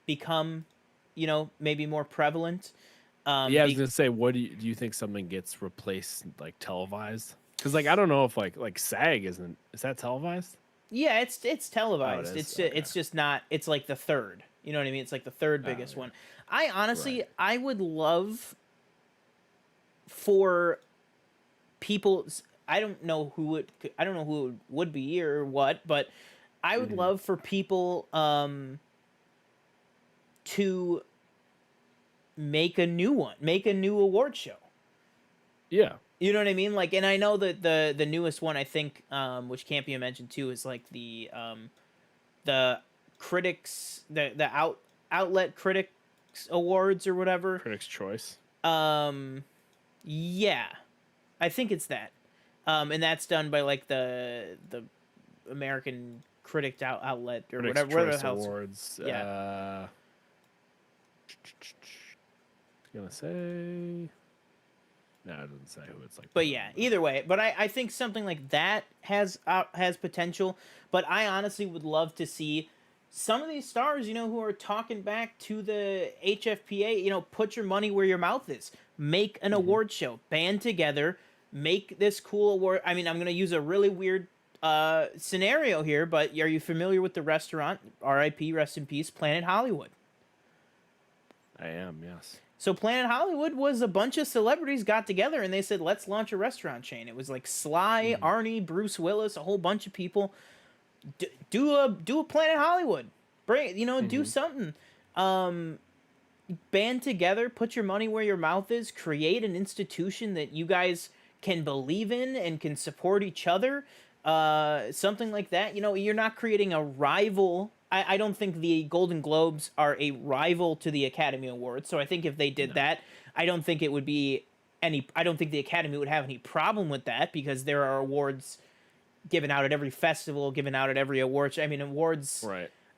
become, you know, maybe more prevalent. Yeah, I was gonna say, what do you think something gets replaced, like televised? Because like I don't know if like SAG is that televised? Yeah, it's televised. Oh, it is? It's just not. It's like the third. You know what I mean? It's like the third biggest one. I honestly, I would love for people. I don't know who it would be or what, but I would love for people to make a new one, make a new award show. Yeah. You know what I mean? Like, and I know that the newest one, I think, which can't be mentioned too, is like the critics, the outlet critics awards or whatever. Critics' Choice. Yeah, I think it's that. And that's done by like the American Critic Outlet or Critics' whatever Choice the hell. Awards. Yeah. Gonna say. No, it doesn't say who it's like. But yeah, either way. But I think something like that has potential. But I honestly would love to see some of these stars, you know, who are talking back to the HFPA, you know, put your money where your mouth is. Make an award show. Band together. Make this cool award. I mean, I'm going to use a really weird scenario here, but are you familiar with the restaurant, RIP, rest in peace, Planet Hollywood? I am, yes. So Planet Hollywood was a bunch of celebrities got together and they said, let's launch a restaurant chain. It was like Sly, Arnie, Bruce Willis, a whole bunch of people. Do a Planet Hollywood. Bring, you know, do something. Band together, put your money where your mouth is, create an institution that you guys can believe in and can support each other. Something like that. You know, you're not creating a rival. I don't think the Golden Globes are a rival to the Academy Awards. So I think if they did that, I don't think it would be I don't think the Academy would have any problem with that, because there are awards given out at every festival, given out at every award. I mean, awards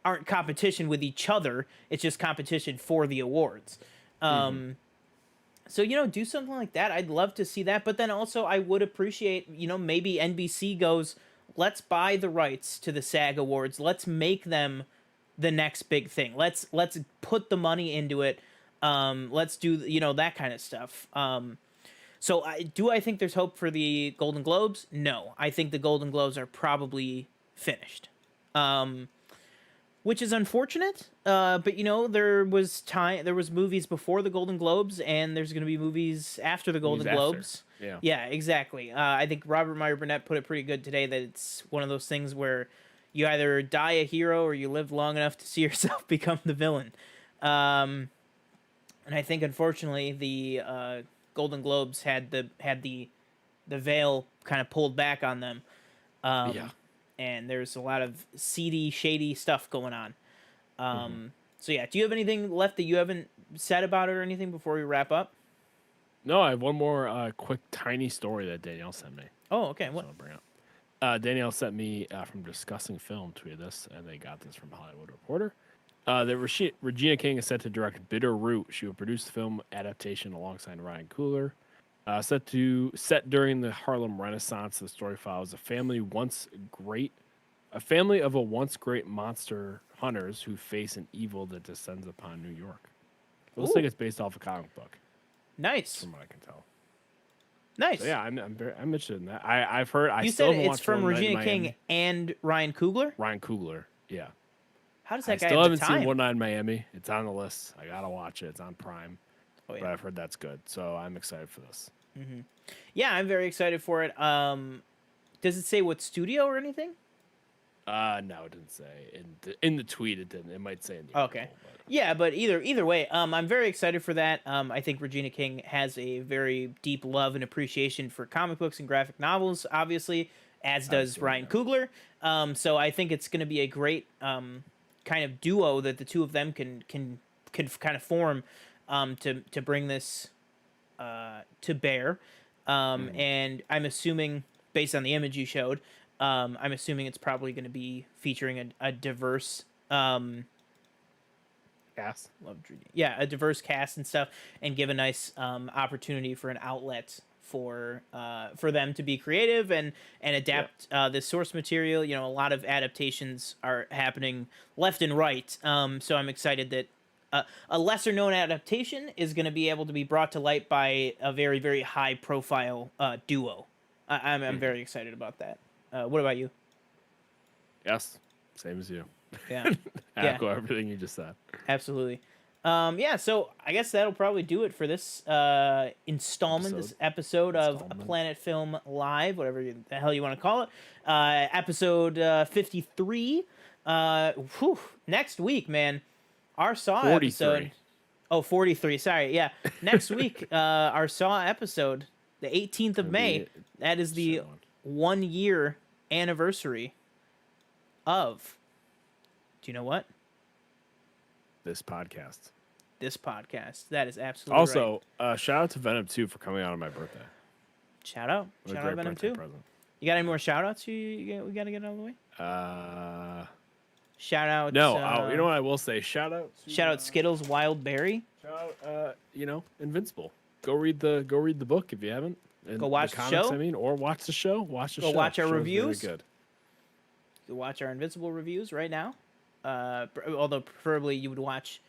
aren't competition with each other. It's just competition for the awards. So, you know, do something like that. I'd love to see that. But then also I would appreciate, you know, maybe NBC goes, let's buy the rights to the SAG Awards. Let's make them the next big thing. Let's put the money into it. Let's do, you know, that kind of stuff. So do I think there's hope for the Golden Globes? No. I think the Golden Globes are probably finished, which is unfortunate. But there was movies before the Golden Globes, and there's going to be movies after the Golden Globes. Yeah. Yeah, exactly. I think Robert Meyer Burnett put it pretty good today that it's one of those things where you either die a hero or you live long enough to see yourself become the villain. And I think unfortunately the Golden Globes had the veil kind of pulled back on them. Yeah. And there's a lot of seedy, shady stuff going on. So yeah, do you have anything left that you haven't said about it or anything before we wrap up? No, I have one more quick tiny story that Danielle sent me. Oh, okay. What? I'll bring up. Danielle sent me from Discussing Film, tweeted this, and they got this from Hollywood Reporter. That Regina King is set to direct Bitter Root. She will produce the film adaptation alongside Ryan Coogler. Set during the Harlem Renaissance, the story follows a family of a once great monster hunters who face an evil that descends upon New York. It looks like it's based off a comic book. Nice, from what I can tell. Nice. So yeah, I'm interested in that. I've heard. You said it's from Regina King and Ryan Coogler. Ryan Coogler, yeah. How does that guy? I still have haven't the time? seen One Night in Miami. It's on the list. I gotta watch it. It's on Prime. Oh, yeah. But I've heard that's good, so I'm excited for this. Yeah, I'm very excited for it. Does it say what studio or anything? No, it didn't say. In the tweet, it didn't. It might say in the okay. Article, yeah, but either way, I'm very excited for that. I think Regina King has a very deep love and appreciation for comic books and graphic novels, obviously, as does Ryan Coogler. So I think it's going to be a great kind of duo that the two of them can kind of form to bring this to bear. And I'm assuming, based on the image you showed, I'm assuming it's probably going to be featuring a diverse cast. Yeah, a diverse cast and stuff, and give a nice opportunity for an outlet for them to be creative and adapt this source material. A lot of adaptations are happening left and right. So I'm excited that a lesser known adaptation is going to be able to be brought to light by a very, very high profile duo. I'm very excited about that. What about you? Yes, same as you. Yeah. Echo everything you just said. Absolutely. Yeah, so I guess that'll probably do it for this this episode of Planet Film Live, whatever the hell you want to call it. Episode 53. Next week, man. Our Saw 43. Episode. Oh, 43. Sorry. Yeah. Next week, our Saw episode, the 18th of May. That is the 1 year anniversary of. Do you know what? This podcast. That is absolutely also, right. Shout out to Venom 2 for coming out on my birthday. Shout out Venom 2. Present. You got any more shout outs we got to get out of the way? Shout out. No, you know what I will say? Shout out Skittles Wild Berry. Shout out, Invincible. Go read the book if you haven't. And go watch the comics, show. Or watch the show. Go watch our reviews. Really good. Go watch our Invincible reviews right now. Although preferably you would watch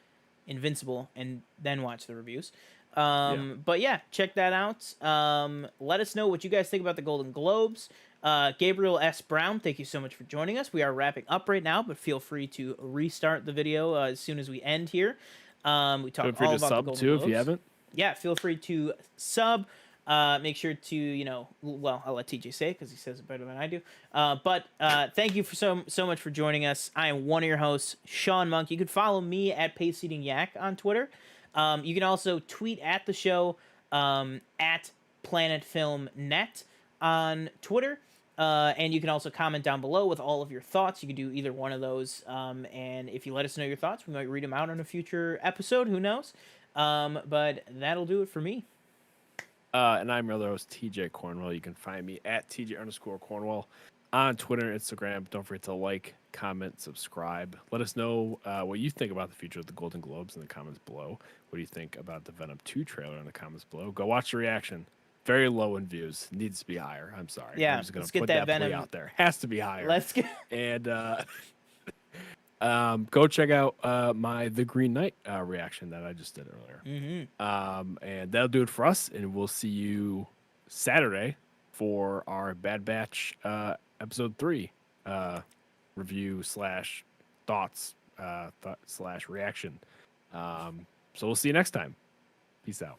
Invincible and then watch the reviews. But yeah, check that out. Let us know what you guys think about the Golden Globes. Gabriel S. Brown, thank you so much for joining us. We are wrapping up right now, but feel free to restart the video as soon as we end here. We talk all about the Golden Globes. If you haven't. Yeah, feel free to sub. Make sure to, I'll let TJ say it because he says it better than I do. But thank you for so much for joining us. I am one of your hosts, Sean Monk. You can follow me at Pace Eating Yak on Twitter. You can also tweet at the show at Planet Film Net on Twitter. And you can also comment down below with all of your thoughts. You can do either one of those. And if you let us know your thoughts, we might read them out on a future episode. Who knows? But that'll do it for me. And I'm your other host, TJ Cornwell. You can find me at TJ_Cornwell on Twitter and Instagram. Don't forget to like, comment, subscribe. Let us know what you think about the future of the Golden Globes in the comments below. What do you think about the Venom 2 trailer in the comments below? Go watch the reaction. Very low in views. Needs to be higher. I'm sorry. Yeah, I'm just going to put that Venom play out there. Has to be higher. Let's get. And go check out my The Green Knight reaction that I just did earlier. And that'll do it for us. And we'll see you Saturday for our Bad Batch episode 3 review slash thoughts slash reaction. So we'll see you next time. Peace out.